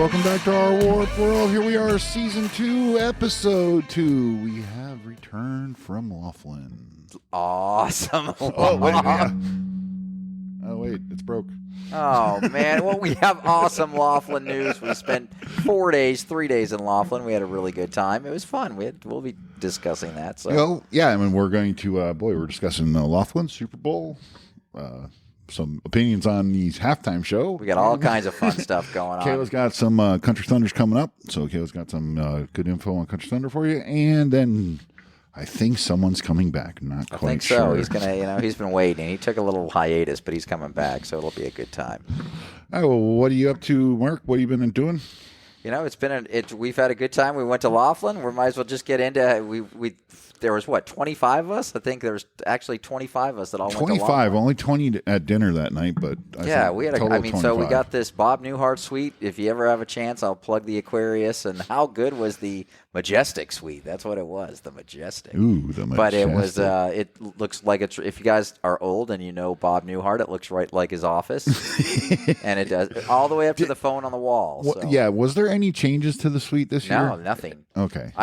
Welcome back to our Warped World. Here we are, Season 2, Episode 2. We have returned from Laughlin. Awesome. Oh, wait, it's broke. Oh, man. Well, we have awesome Laughlin news. We spent 3 days in Laughlin. We had a really good time. It was fun. We'll be discussing that. So. Well, yeah, I mean, we're going to, we're discussing Laughlin, Super Bowl, some opinions on the halftime show. We got all kinds of fun stuff going on. Kayla's got some Country Thunders coming up, so Kayla's got some good info on Country Thunder for you. And then I think someone's coming back. Not quite I think sure. so. He's gonna, he's been waiting. He took a little hiatus, but he's coming back, so it'll be a good time. All right, well, what are you up to, Mark? What have you been doing? It's been we've had a good time. We went to Laughlin. We might as well just get into there was 25 of us. I think there was actually 25 of us that all went to Laughlin. 25, only 20 at dinner that night, but yeah, we had so we got this Bob Newhart suite. If you ever have a chance, I'll plug the Aquarius. And how good was the Majestic suite? That's what it was, the Majestic. Ooh, the Majestic. But it was it looks like it's, if you guys are old and you know Bob Newhart, it looks right like his office. And it does all the way up to the phone on the wall. So. Yeah, was there any changes to the suite this year? No, nothing. Okay.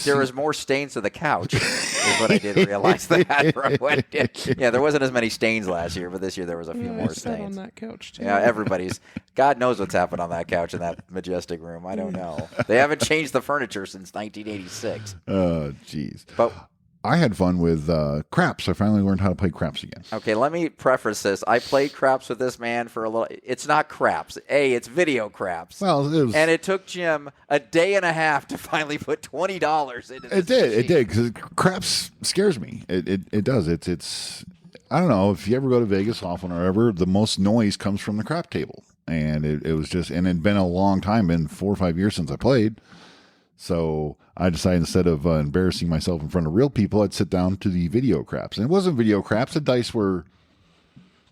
There was more stains to the couch, is what I didn't realize that. Yeah, there wasn't as many stains last year, but this year there was a few more stains. On that couch too. Yeah, everybody's. God knows what's happened on that couch in that Majestic room. I don't know. They haven't changed the furniture since 1986. Oh, jeez. But I had fun with craps. I finally learned how to play craps again. Okay, let me preface this. I played craps with this man for a little. It's not craps. It's video craps. Well, it was, and it took Jim a day and a half to finally put $20 into this. It did, because craps scares me. It does. It's. I don't know if you ever go to Vegas often or ever. The most noise comes from the crap table, and it was just. And it'd been a long time, been 4 or 5 years since I played. So I decided instead of embarrassing myself in front of real people, I'd sit down to the video craps. And it wasn't video craps. The dice were...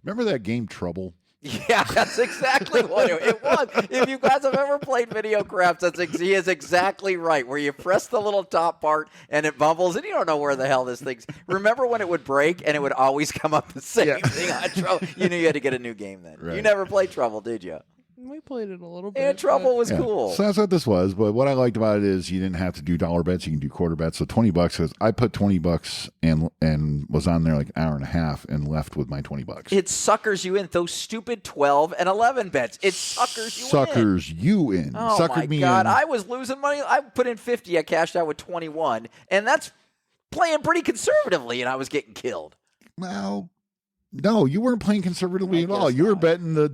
Remember that game Trouble? Yeah, that's exactly what it was. If you guys have ever played video craps, he is exactly right, where you press the little top part and it bubbles, and you don't know where the hell this thing's... Remember when it would break and it would always come up the same thing on Trouble? You knew you had to get a new game then. Right. You never played Trouble, did you? We played it a little bit. Yeah, Trouble was cool. So that's what this was. But what I liked about it is you didn't have to do dollar bets. You can do quarter bets. So $20, because I put $20 and was on there like an hour and a half and left with my $20. It suckers you in. Those stupid 12 and 11 bets. It suckers you in. Oh, Suckered my God. I was losing money. I put in 50. I cashed out with 21. And that's playing pretty conservatively, and I was getting killed. Well... No, you weren't playing conservatively at all. You were betting the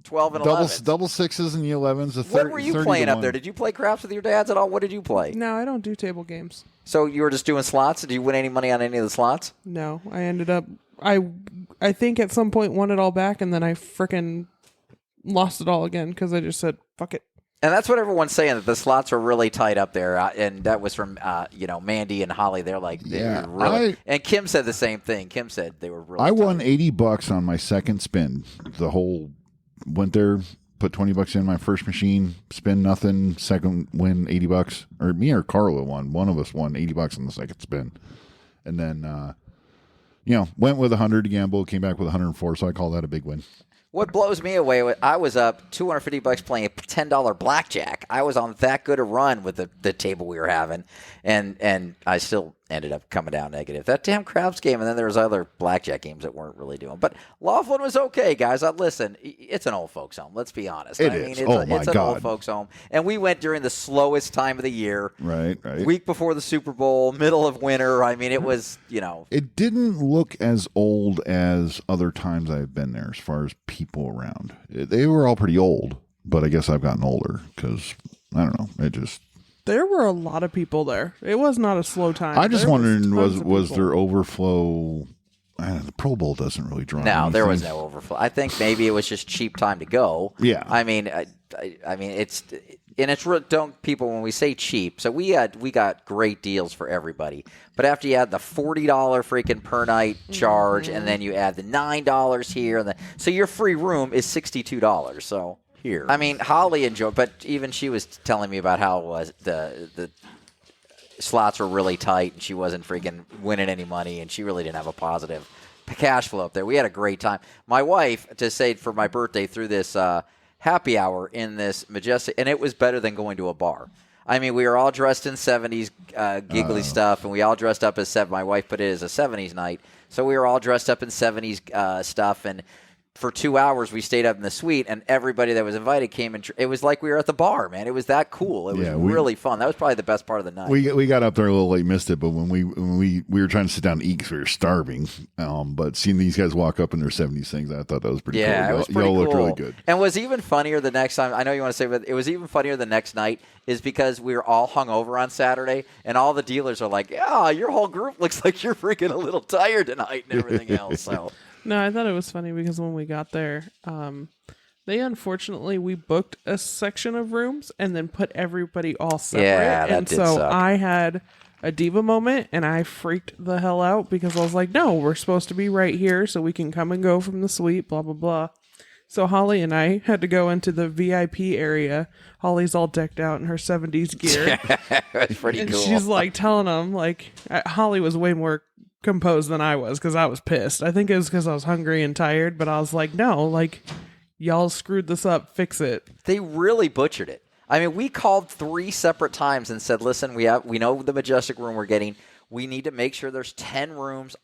12 and 11. Double sixes and the 11s. What were you playing up there? Did you play craps with your dads at all? What did you play? No, I don't do table games. So you were just doing slots? Did you win any money on any of the slots? No, I ended up... I think at some point won it all back, and then I frickin' lost it all again because I just said, fuck it. And that's what everyone's saying, that the slots were really tight up there. And that was from, Mandy and Holly. They're like, were really. And Kim said the same thing. Kim said they were really I tight. won $80 on my second spin. The whole went there, put $20 in my first machine, spin nothing, second win $80. Or me or Carla won. One of us won $80 on the second spin. And then, went with 100 to gamble, came back with 104. So I call that a big win. What blows me away, I was up $250 playing a $10 blackjack. I was on that good a run with the table we were having, and I still ended up coming down negative. That damn craps game, and then there was other blackjack games that weren't really doing. But Laughlin was okay, guys. Listen, it's an old folks home. Let's be honest. It's an old folks home, and we went during the slowest time of the year. Right. Week before the Super Bowl, middle of winter. I mean, it was, It didn't look as old as other times I've been there as far as people around. They were all pretty old, but I guess I've gotten older because, I don't know, it just... There were a lot of people there. It was not a slow time. I just wondered, was there overflow? The Pro Bowl doesn't really draw. No, there was no overflow. I think maybe it was just cheap time to go. Yeah. I mean, it's don't people when we say cheap. So we got great deals for everybody. But after you add the $40 freaking per night charge, and then you add the $9 here, so your free room is $62. So. Here. I mean, Holly enjoyed, but even she was telling me about how it was the slots were really tight, and she wasn't freaking winning any money, and she really didn't have a positive cash flow up there. We had a great time. My wife, to say for my birthday, through this happy hour in this Majestic, and it was better than going to a bar. I mean, we were all dressed in 70s giggly stuff, and we all dressed up as my wife put it as a 70s night. So we were all dressed up in 70s stuff, and for 2 hours we stayed up in the suite, and everybody that was invited came, and it was like we were at the bar, man. It was that cool. It was really fun. That was probably the best part of the night. We got up there a little late, missed it, but when we were trying to sit down and eat because we were starving, but seeing these guys walk up in their 70s things, I thought that was pretty cool. Yeah, it was pretty cool. Looked really good. And was even funnier the next time. I know you want to say, but it was even funnier the next night is because we were all hungover on Saturday, and all the dealers are like, "Yeah, your whole group looks like you're freaking a little tired tonight," and everything else. So. No, I thought it was funny because when we got there, we booked a section of rooms and then put everybody all separate. Yeah, that and did so suck. I had a diva moment and I freaked the hell out because I was like, no, we're supposed to be right here so we can come and go from the suite, blah, blah, blah. So Holly and I had to go into the VIP area. Holly's all decked out in her 70s gear. That's pretty and cool. she's like telling them, like, Holly was way more composed than I was because I was pissed. I think it was because I was hungry and tired, but I was like, no, like, y'all screwed this up, fix it. They really butchered it. I mean, we called 3 separate times and said, listen, we know the Majestic room we're getting. We need to make sure there's 10 rooms.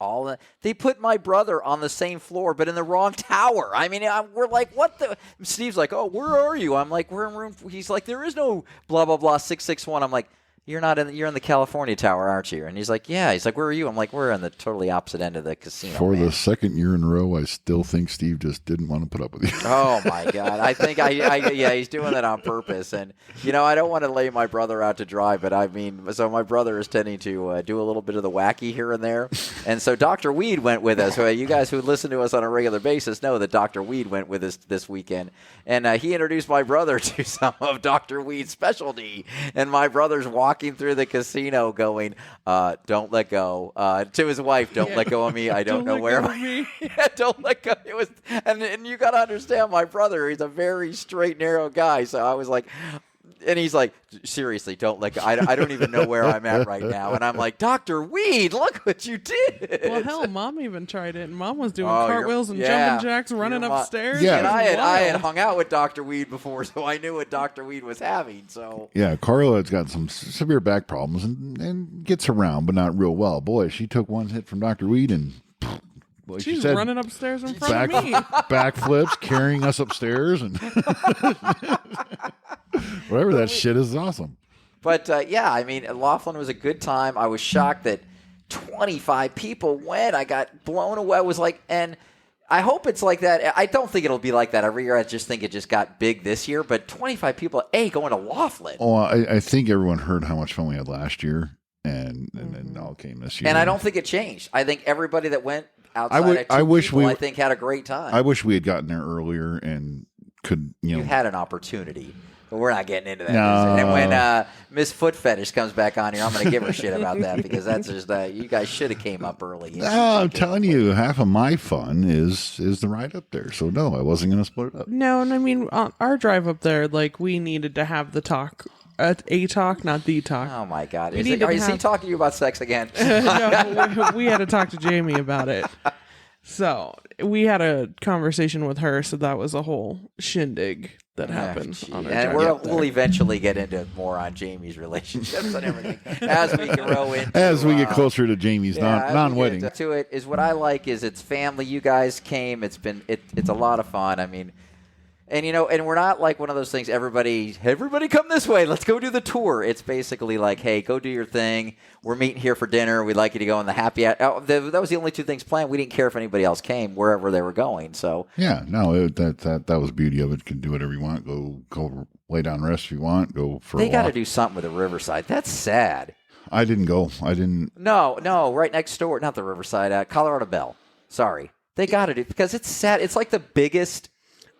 They put my brother on the same floor, but in the wrong tower. I mean, we're like, what the? Steve's like, oh, where are you? I'm like, we're in room. He's like, there is no blah, blah, blah, 661. I'm like, you're in the California tower, aren't you? And he's like, yeah. He's like, where are you? I'm like, we're on the totally opposite end of the casino. For man. the second year in a row, I still think Steve just didn't want to put up with you. Oh my God! I think he's doing that on purpose, and I don't want to lay my brother out to dry, but I mean, so my brother is tending to do a little bit of the wacky here and there, and so Dr. Weed went with us. So you guys who listen to us on a regular basis know that Dr. Weed went with us this weekend, and he introduced my brother to some of Dr. Weed's specialty, and my brother's walking through the casino going, "Don't let go," to his wife, "Don't let go of me. I don't know where." Yeah, don't let go. It was, and you got to understand, my brother, he's a very straight, narrow guy. So I was like, and he's like, seriously, don't let go. I don't even know where I'm at right now. And I'm like, Dr. Weed, look what you did. Well, hell, Mom even tried it, and Mom was doing cartwheels and jumping jacks, running upstairs. Yeah. And I had hung out with Dr. Weed before, so I knew what Dr. Weed was having. So yeah, Carla's got some severe back problems and gets around, but not real well. Boy, she took one hit from Dr. Weed and like she's she said, running upstairs in front of me. backflips, carrying us upstairs, and whatever that shit is awesome. But, yeah, I mean, Laughlin was a good time. I was shocked that 25 people went. I got blown away. I was like, and I hope it's like that. I don't think it'll be like that every year. I just think it just got big this year. But 25 people, going to Laughlin. Oh, I think everyone heard how much fun we had last year, and then all came this year. And I don't think it changed. I think everybody that went outside I think had a great time. I wish we had gotten there earlier and could, You had an opportunity. But we're not getting into that. No. And when Miss Foot Fetish comes back on here, I'm going to give her shit about that because that's just you guys should have came up early. No, I'm telling you, half of my fun is the ride up there. So no, I wasn't going to split it up. No, and I mean, on our drive up there, like, we needed to have the talk. A talk, not the talk. Oh, my God. We Is need to he have- talking to you about sex again? No, we had to talk to Jamie about it. So we had a conversation with her, so that was a whole shindig that happened on our And drive up there. we'll eventually get into more on Jamie's relationships and everything as we grow into. As we get closer to Jamie's as we get non-wedding. to it is what I like is it's family. You guys came. It's a lot of fun. I mean, and and we're not like one of those things. Everybody come this way. Let's go do the tour. It's basically like, hey, go do your thing. We're meeting here for dinner. We'd like you to go in the happy hour. Oh, that was the only 2 things planned. We didn't care if anybody else came wherever they were going. So Yeah, no, that was the beauty of it. You can do whatever you want. Go lay down, rest if you want. Go for a they got to walk. do something with the Riverside. That's sad. I didn't go. I didn't. No, right next door. Not the Riverside. Colorado Bell. Sorry. They got to do because it's sad. It's like the biggest.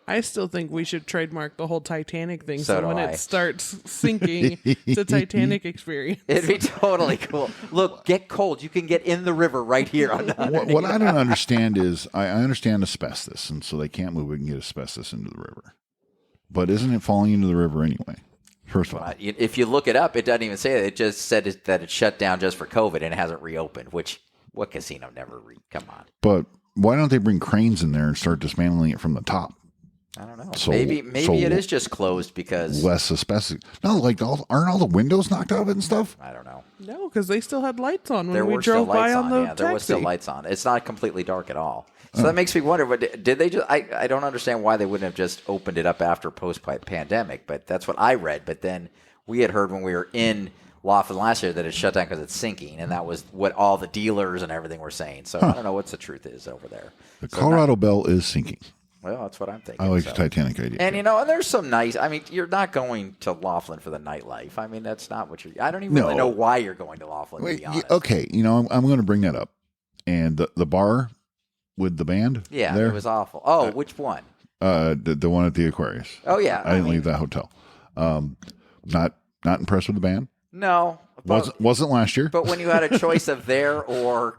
I still think we should trademark the whole Titanic thing. So So, do when I. it starts sinking, it's a Titanic experience. It'd be totally cool. Look, get cold. You can get in the river right here. What I don't understand is I understand asbestos, and so they can't move it and get asbestos into the river. But isn't it falling into the river anyway? First of all, If you look it up, it doesn't even say that. It just said that it shut down just for COVID and it hasn't reopened, which what casino never come on. but why don't they bring cranes in there and start dismantling it from the top? I don't know. So- maybe so it is just closed because Less asbestos. No, like aren't all the windows knocked out of it and stuff? I don't know. No, because they still had lights on when There we were still drove by lights on on. the Yeah, there was still taxi. lights on. It's not completely dark at all. So that makes me wonder. But did they just? I don't understand why they wouldn't have just opened it up after post-pandemic. But that's what I read. But then we had heard when we were in Laughlin last year that it shut down because it's sinking, and that was what all the dealers and everything were saying. So I don't know what the truth is over there. The So Colorado Bell is sinking. well, that's what I'm thinking. I like so. the Titanic idea. And and there's some nice. I mean, you're not going to Laughlin for the nightlife. I mean, that's not what you're. I don't even No. really know why you're going to Laughlin. To Wait, be honest. okay, I'm going to bring that up. And the bar with the band, Yeah, there, it was awful. Oh, which one? the one at the Aquarius. Oh yeah, I didn't mean, leave that hotel. Not impressed with the band. No, but, Wasn't last year. but when you had a choice of there or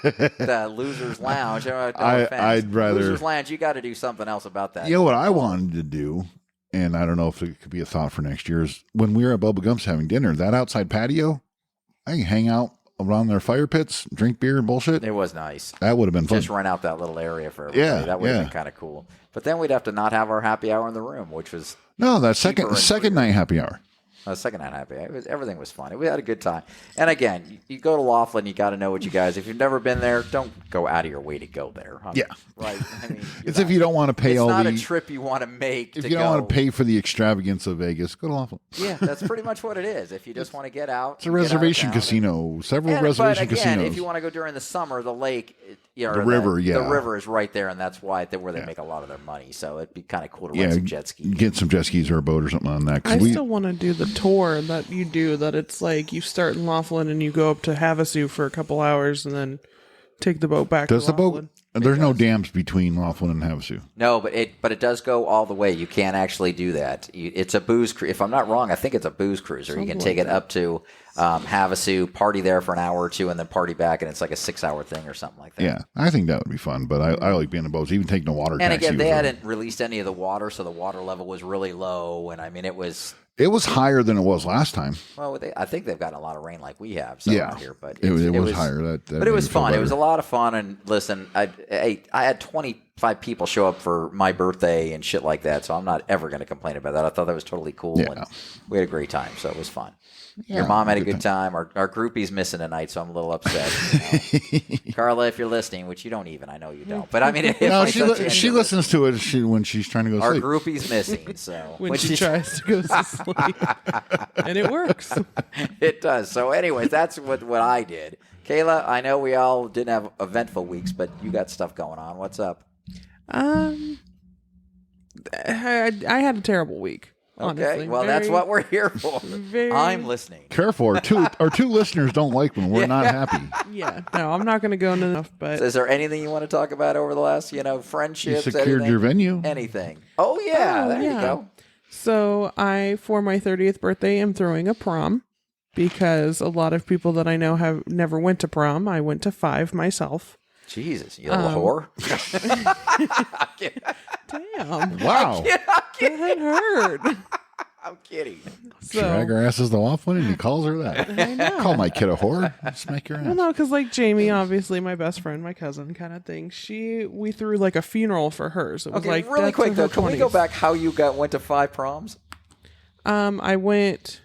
the Losers Lounge, no offense. I'd rather- Losers Lounge. You got to do something else about that. You know what I wanted to do, and I don't know if it could be a thought for next year, is when we were at Bubba Gump's having dinner, that outside patio, I can hang out around their fire pits, drink beer and bullshit. It was nice. That would have been fun. Just rent out that little area for everybody. Yeah, that would have yeah. been kind of cool. But then we'd have to not have our happy hour in the room, which was No, that cheaper and second night happy hour. second night happy. Everything was fun. We had a good time. And again, you go to Laughlin, you got to know what you guys. If you've never been there, don't go out of your way to go there. Yeah. right. I mean, It's if you don't want to pay it's all not the. a trip you want to make. If to you don't go. want to pay for the extravagance of Vegas, go to Laughlin. Yeah, that's pretty much what it is. If you just want to get out, It's a reservation casino. Several reservation but again, casinos. if you want to go during the summer, the lake, The river, yeah. the river is right there, and that's why where they make a lot of their money. So it'd be kind of cool to yeah, rent some jet skis. get some jet skis or a boat or something on that. 'cause I we, still want to do the tour that you do. That it's like you start in Laughlin and you go up to Havasu for a couple hours and then take the boat back. does to the boat? Laughlin. There's no dams between Laughlin and Havasu. No, but it does go all the way. You can't actually do that. It's a booze cruise. If I'm not wrong, I think it's a booze cruiser. You can take it up to Havasu, party there for an hour or two, and then party back, and it's like a 6-hour thing or something like that. Yeah, I think that would be fun. But I like being in boats, even taking a water And taxi. again, they was fun. hadn't released any of the water, so the water level was really low. And I mean, it was It was higher than it was last time. well. I think they've gotten a lot of rain like we have. So Yeah, out here, but it was higher. That but made it was me feel fun. It was a better. lot of fun. And listen, I had 25 people show up for my birthday and shit like that. So I'm not ever going to complain about that. I thought that was totally cool, Yeah. and we had a great time. So it was fun. Yeah, Your mom had a good time. Our groupie's missing tonight, so I'm a little upset. Carla, if you're listening, which you don't even, I know you don't. But I mean, if No, my son's she into it, listens to it when she's trying to go to our sleep. groupie's missing. So when she tries to go to sleep, and it works. it does. So, anyways, that's what I did. Kayla, I know we all didn't have eventful weeks, but you got stuff going on. What's up? I had a terrible week. Okay, Honestly. well, that's Very- what we're here for. very- I'm listening. Careful, our two listeners don't like when we're not happy. Yeah, no, I'm not going to go into enough, but Is there anything you want to talk about over the last, You friendships? secured anything? your venue. Anything? Oh yeah, Oh, there you yeah. go. So I, for my 30th birthday, am throwing a prom because a lot of people that I know have never went to prom. I went to 5 myself. Jesus, you little whore. Damn, Wow. that hurt. I'm kidding. Drag So, her ass is the off one, and he calls her that. I know. Call my kid a whore. Smack your Well, ass. no, because like Jamie, obviously my best friend, my cousin, kind of thing. We threw like a funeral for her. So it was Okay, like really death quick in though, her can we go 20s. back how you went to 5 proms? I went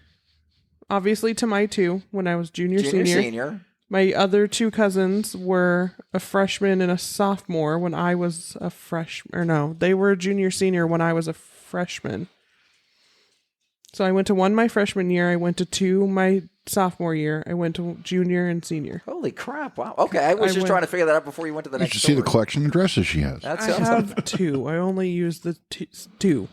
obviously to my 2 when I was junior, senior. My other 2 cousins were a freshman and a sophomore when I was a freshman. Or no, they were a junior, senior when I was a freshman. So I went to 1 my freshman year. I went to 2 my sophomore year. I went to junior and senior. Holy crap! Wow. Okay, I was I just went- trying to figure that out before you went to the You next. should see the story. collection of dresses she has. That I sounds have 2. I only used the 2.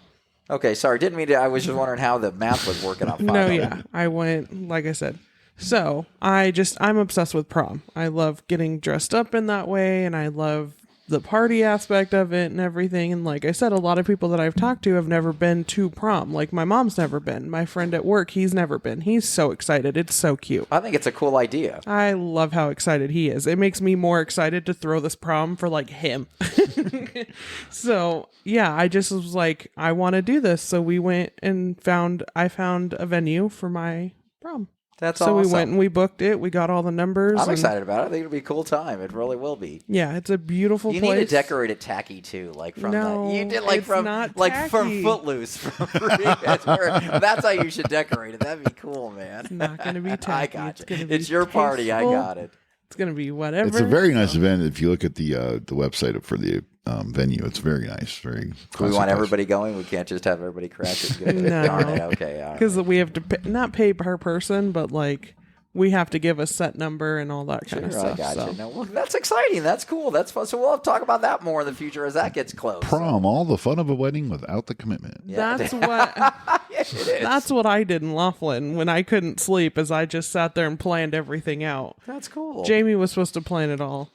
okay. Sorry, didn't mean to. I was just wondering how the math was working on 5. No, yeah. I went, like I said. So I'm obsessed with prom. I love getting dressed up in that way, and I love the party aspect of it and everything. And like I said, a lot of people that I've talked to have never been to prom. Like my mom's never been. My friend at work, he's never been. He's so excited. It's so cute. I think it's a cool idea. I love how excited he is. It makes me more excited to throw this prom for like him. So yeah, I just was like, I want to do this. So we went and I found a venue for my prom. That's So awesome. we went and we booked it. We got all the numbers. I'm and- excited about it. I think it'll be a cool time. It really will be. Yeah, it's a beautiful You place. need to decorate it tacky too, like from No, that. You did like it's from not from tacky. Footloose. That's how you should decorate it. That'd be cool, man. not gonna be I tacky. got It's you. gonna be It's your party. I tasteful. got it. It's gonna be whatever. It's a very nice event. If you look at the website for the venue, it's very nice. Very. We classy want place. everybody going. We can't just have everybody crash it. Good. No. Darn it. Okay. All right. because we have to not pay per person, but like we have to give a set number and all that kind of Sure, stuff. I got so. you. No, well, that's exciting. That's cool. That's fun. So we'll talk about that more in the future as that gets close. Prom, all the fun of a wedding without the commitment. Yeah. That's what Yes, it is. that's what I did in Laughlin when I couldn't sleep, as I just sat there and planned everything out. That's cool. Jamie was supposed to plan it all,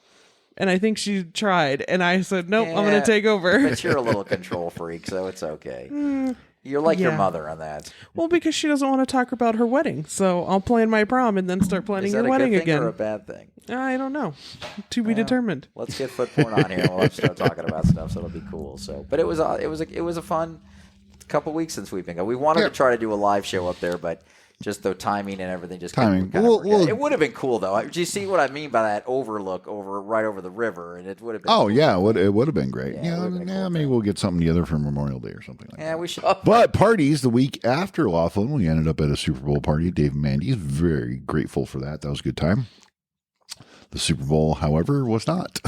and I think she tried, and I said, "Nope, I'm going Yeah, to take over." But you're a little control freak, so it's okay. You're like your yeah. mother on that. Well, because she doesn't want to talk about her wedding, so I'll plan my prom and then start planning Is that your a wedding good thing again. or a bad thing? I don't know. To be determined. Let's get foot porn on here and we'll have to start talking about stuff. So it'll be cool. So, but it was a fun couple weeks since we've been going. We wanted to try to do a live show up there, but just the timing and everything just Timing. Kind of Well, it would have been cool though. Do you see what I mean by that overlook right over the river? And it would have been. Oh yeah, it would have been great. Yeah, it Yeah, would've been a cool maybe thing. we'll get something together for Memorial Day or something like that. Yeah, we should. But parties the week after Laughlin, we ended up at a Super Bowl party at Dave and Mandy's. Very grateful for that. That was a good time. The Super Bowl, however, was not.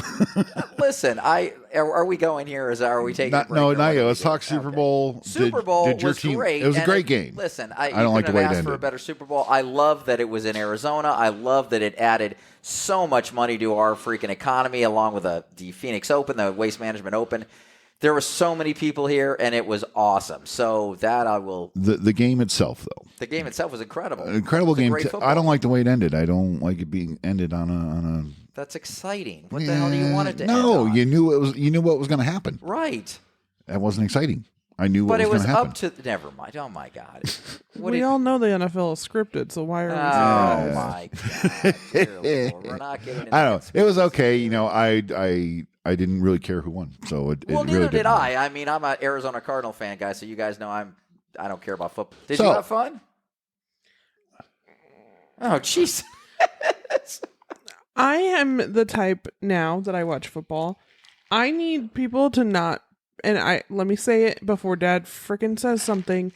Listen, are we going here? Are we taking? Not a break or what not are yet. we Let's doing? talk Super Okay. Bowl. Super Bowl did your was team, great. It was a and great game. Listen, I you don't like the couldn't way have it asked for a ended. better Super Bowl. I love that it was in Arizona. I love that it added so much money to our freaking economy, along with the Phoenix Open, the Waste Management Open. There were so many people here, and it was awesome. So that I will. The game itself, though, The game itself was incredible. incredible It was a game. great football. I don't like the way it ended. I don't like it being ended on a. That's exciting. What the hell do you want it to end No, on? you knew it was. You knew what was going to happen. Right. That wasn't exciting. I knew what But it was was going to happen. up to. Never mind. Oh my God. What We did- all know the NFL is scripted, so why are we saying Oh this? my God! Dear Lord, we're not getting. Into I don't that know. It was okay. You know, I didn't really care who won, so it Well, really neither didn't did matter. I. I mean, I'm an Arizona Cardinal fan, guy, so you guys know I don't care about football. Did So- you have fun? Oh, jeez. I am the type now that I watch football. I need people to not, and let me say it before Dad frickin' says something.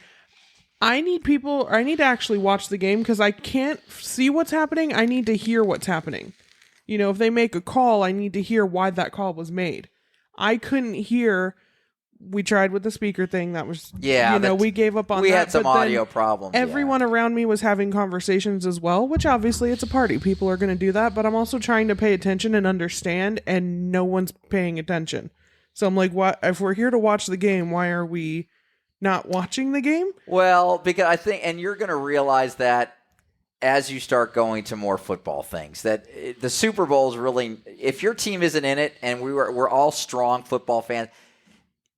I need to actually watch the game because I can't see what's happening. I need to hear what's happening. You know, if they make a call, I need to hear why that call was made. I couldn't hear. We tried with the speaker thing. That was, Yeah, we gave up on we that. had some but then audio problems. yeah. Everyone around me was having conversations as well, which obviously it's a party. People are going to do that, but I'm also trying to pay attention and understand, and no one's paying attention. So I'm like, what? If we're here to watch the game, why are we not watching the game? Well, because I think, and you're going to realize that as you start going to more football things, that the Super Bowl is really, if your team isn't in it, and we're all strong football fans,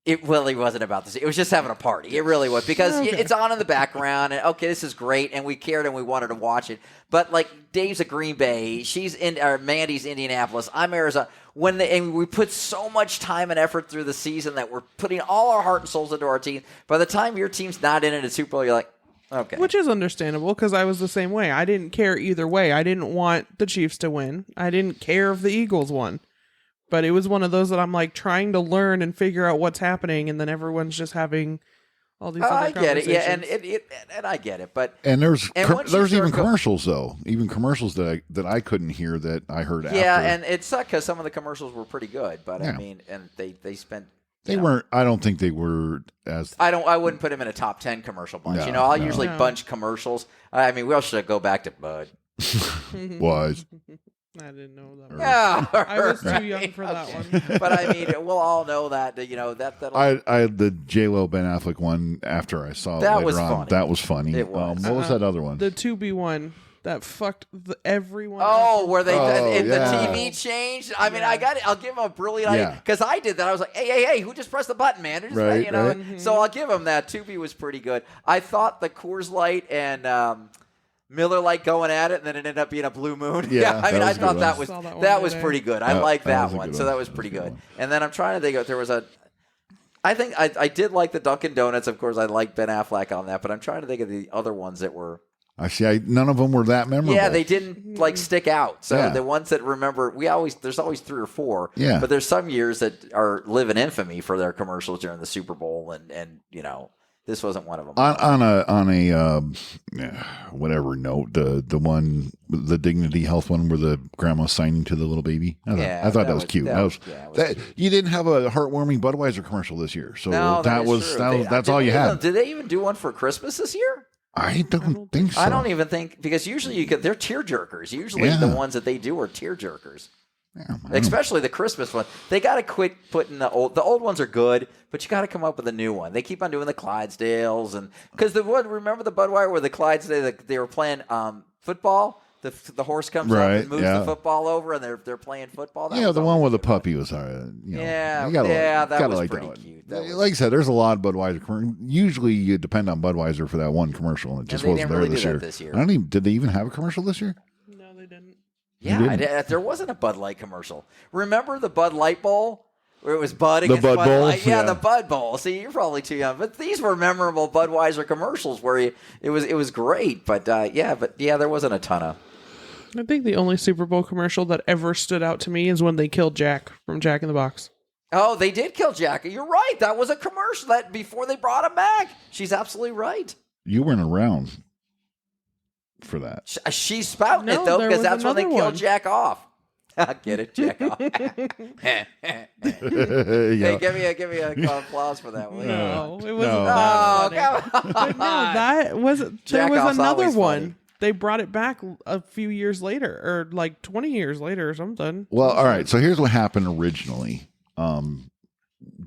it really wasn't about this. It was just having a party. It really was, because it's on in the background, and okay, this is great, and we cared and we wanted to watch it. But like Dave's at Green Bay, Mandy's Indianapolis, I'm Arizona. And we put so much time and effort through the season that we're putting all our heart and souls into our team. By the time your team's not in it at Super Bowl, you're like, okay. Which is understandable because I was the same way. I didn't care either way. I didn't want the Chiefs to win. I didn't care if the Eagles won. But it was one of those that I'm like trying to learn and figure out what's happening, and then everyone's just having all these other I get it, yeah, conversations. and I get it, but And there's once you even start commercials though, even commercials that I couldn't hear that I heard after. yeah, and it sucked because some of the commercials were pretty good, but I Yeah. mean, and they spent. they you know, weren't. I don't think they were as. I wouldn't put him in a top 10 commercial bunch. No, I'll no. usually No. bunch commercials. I mean, we all should go back to Bud. Was. I didn't know that. Yeah, I was too right, young for that okay. one. But I mean, we'll all know that. That'll. I the J-Lo Ben Affleck one after I saw it That later was on. funny. That was funny. It was. What was that other one? The 2B1 that fucked everyone. Oh, where they Oh, the yeah. TV changed. I mean, Yeah. I got it. I'll give him a brilliant idea Yeah. because I did that. I was like, hey, who just pressed the button, man? Who just- Right, right. So I'll give him that. Tubi was pretty good. I thought the Coors Light and Miller Lite going at it, and then it ended up being a Blue Moon. Yeah, I mean, that I was a thought good that one. was Saw that one that was today. pretty good. I That- like that that was a one. good So one. that was That was pretty a good good. one. And then I'm trying to think. There was a. I think I did like the Dunkin' Donuts. Of course, I like Ben Affleck on that, but I'm trying to think of the other ones that were. I see. None of them were that memorable. Yeah, they didn't like stick out. So Yeah. the ones that remember, there's always 3 or 4. Yeah. But there's some years that live in infamy for their commercials during the Super Bowl, and this wasn't one of them. on a whatever note, the Dignity Health one where the grandma's signing to the little baby. I thought that was cute. You didn't have a heartwarming Budweiser commercial this year, so No, that's all you had. Did they even do one for Christmas this year? I don't think so. I don't even think, because usually they're tear jerkers. Usually the ones that they do are tear jerkers. Yeah, Especially the Christmas one. They got to quit putting the old ones are good, but you got to come up with a new one. They keep on doing the Clydesdales, and because remember the Budweiser where the Clydesdale, they were playing football. The horse comes up and moves the football over, and they're playing football. The one with the puppy was, that gotta was like pretty that one. cute. Like I said, there's a lot of Budweiser commercials. Usually, you depend on Budweiser for that one commercial, and it just they wasn't didn't there really this do year. that this year. I don't even. Did they even have a commercial this year? No, they didn't. Yeah, there wasn't a Bud Light commercial. Remember the Bud Light Bowl? Where it was Bud against Bud Bud Bowl? Light? Yeah, Yeah. the Bud Bowl. See, you're probably too young. But these were memorable Budweiser commercials where it was great. But there wasn't a ton of. I think the only Super Bowl commercial that ever stood out to me is when they killed Jack from Jack in the Box. Oh, they did kill Jack. You're right. That was a commercial that before they brought him back. She's absolutely right. You weren't around for that. She's spouting No, it, though, there because was that's when they another killed one. Jack off. Get it, Jack off. Hey, give me a applause for that one. No, it wasn't No. Oh, that funny. come on. But no, that was there Jack was off's another always one. funny. They brought it back a few years later, or like 20 years later, or something. Well, all right. So here's what happened originally.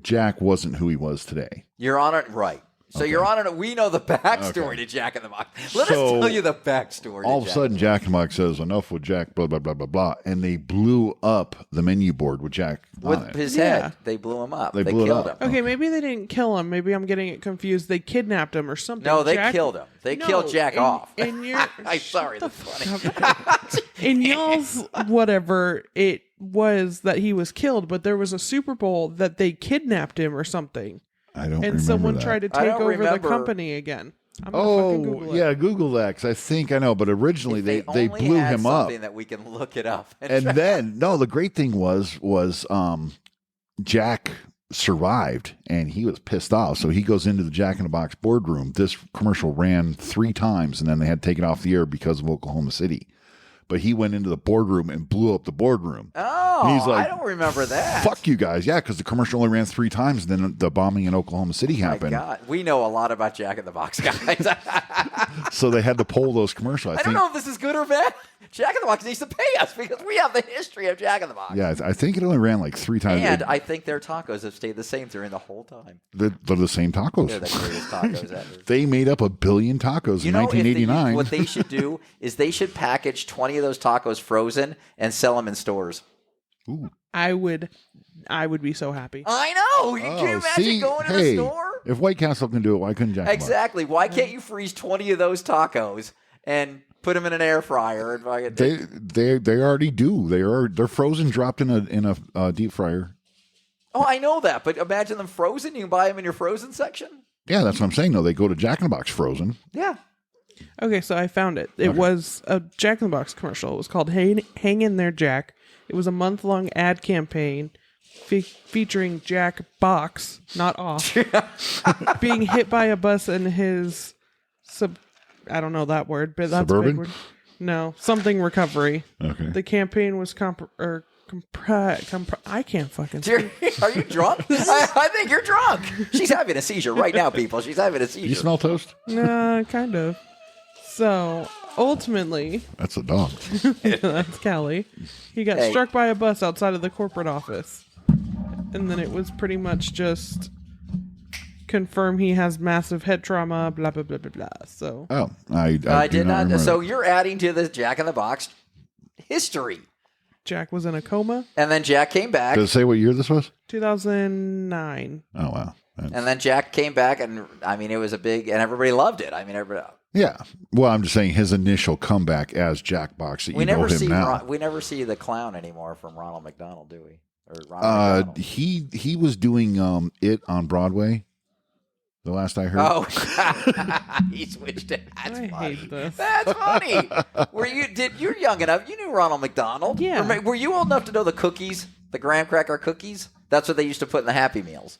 Jack wasn't who he was today. You're on it, right. So you're on it. We know the backstory to Jack in the Box. Let us So, tell you the backstory. All of a sudden, Jack in the Box says, "Enough with Jack." Blah blah blah blah blah, and they blew up the menu board with Jack on with it. his Yeah. head, they blew him up. They They blew it killed up. him. Okay, maybe they didn't kill him. Maybe I'm getting it confused. They kidnapped him or something. No, they Jack- killed him. They No, killed Jack off. In your, I'm sorry, that's funny. in y'all's whatever it was that he was killed, but there was a Super Bowl that they kidnapped him or something, I don't and remember someone that. tried to I take don't over remember. the company again. I'm gonna fucking Google it. Yeah, Google that 'cause I think I know. But originally they only blew had him up, something that we can look it up. and then the great thing was Jack survived, and he was pissed off. So he goes into the Jack in the Box boardroom. This commercial ran 3 times, and then they had to take it off the air because of Oklahoma City. But he went into the boardroom and blew up the boardroom. Oh, He's like, I don't remember that. Fuck you guys. Yeah, because the commercial only ran 3 times, and then the bombing in Oklahoma City My happened. God, we know a lot about Jack in the Box, guys. So they had to pull those commercials. I don't know if this is good or bad. Jack in the Box needs to pay us because we have the history of Jack in the Box. Yeah, I think it only ran like 3 times. And I think their tacos have stayed the same during the whole time. They're the same tacos. They're the greatest tacos ever. They made up 1 billion tacos in If 1989. what they should do is they should package 20 of those tacos frozen and sell them in stores. Ooh. I would be so happy. I know. Can you imagine going to the store? If White Castle can do it, why couldn't Jack? in the Box? Exactly. Why can't you freeze 20 of those tacos and put them in an air fryer? And They already do. They're frozen, dropped in a deep fryer. Oh, I know that. But imagine them frozen. You can buy them in your frozen section. Yeah, that's what I'm saying. Though they go to Jack in the Box frozen. Yeah. Okay, so I found it. It was a Jack in the Box commercial. It was called Hang In There, Jack. It was a month-long ad campaign featuring Jack Box, not off, being hit by a bus in his I don't know that word, but that's a big Suburban? word. No, something recovery. Okay. The campaign was I can't fucking speak. Are you drunk? I think you're drunk. She's having a seizure right now, people. She's having a seizure. You smell toast? Kind of. So ultimately, That's a dog. that's Callie. He got Hey. struck by a bus outside of the corporate office. And then it was pretty much just confirm he has massive head trauma, blah, blah, blah, blah, blah. So, Oh, I I do did not. remember. So you're adding to the Jack in the Box history. Jack was in a coma. And then Jack came back. Does it say what year this was? 2009. Oh wow. And then Jack came back, and I mean, it was a big, and everybody loved it. I mean, everybody. Yeah. Well, I'm just saying his initial comeback as Jack Box that We you know never him see now. we never see the clown anymore from Ronald McDonald, do we? Or Ronald McDonald. He was doing it on Broadway. The last I heard. Oh, he switched it. That's I funny. hate this. That's funny. You're young enough? You knew Ronald McDonald. Yeah. Or were you old enough to know the cookies, the graham cracker cookies? That's what they used to put in the Happy Meals.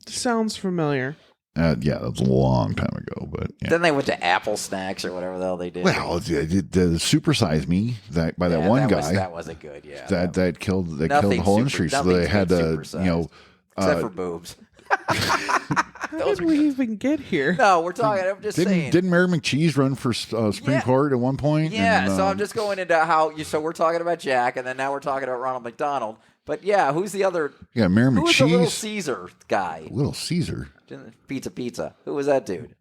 Sounds familiar. Yeah, that was a long time ago, but yeah. Then they went to Apple Snacks or whatever the hell they did. Well, the Super Size Me that by that Yeah, one that guy wasn't good. Yeah, that killed the Nothing whole super- industry. So nothing's they had good to supersized. except for boobs. How did we even get here? No, we're talking. I'm just saying. Didn't Mary McCheese run for Supreme Yeah. Court at one point? Yeah, And, so I'm just going into how you. So we're talking about Jack, and then now we're talking about Ronald McDonald. But yeah, who's the other? yeah, Mary Who was the Little McCheese, Caesar guy? Little Caesar Pizza. Who was that dude?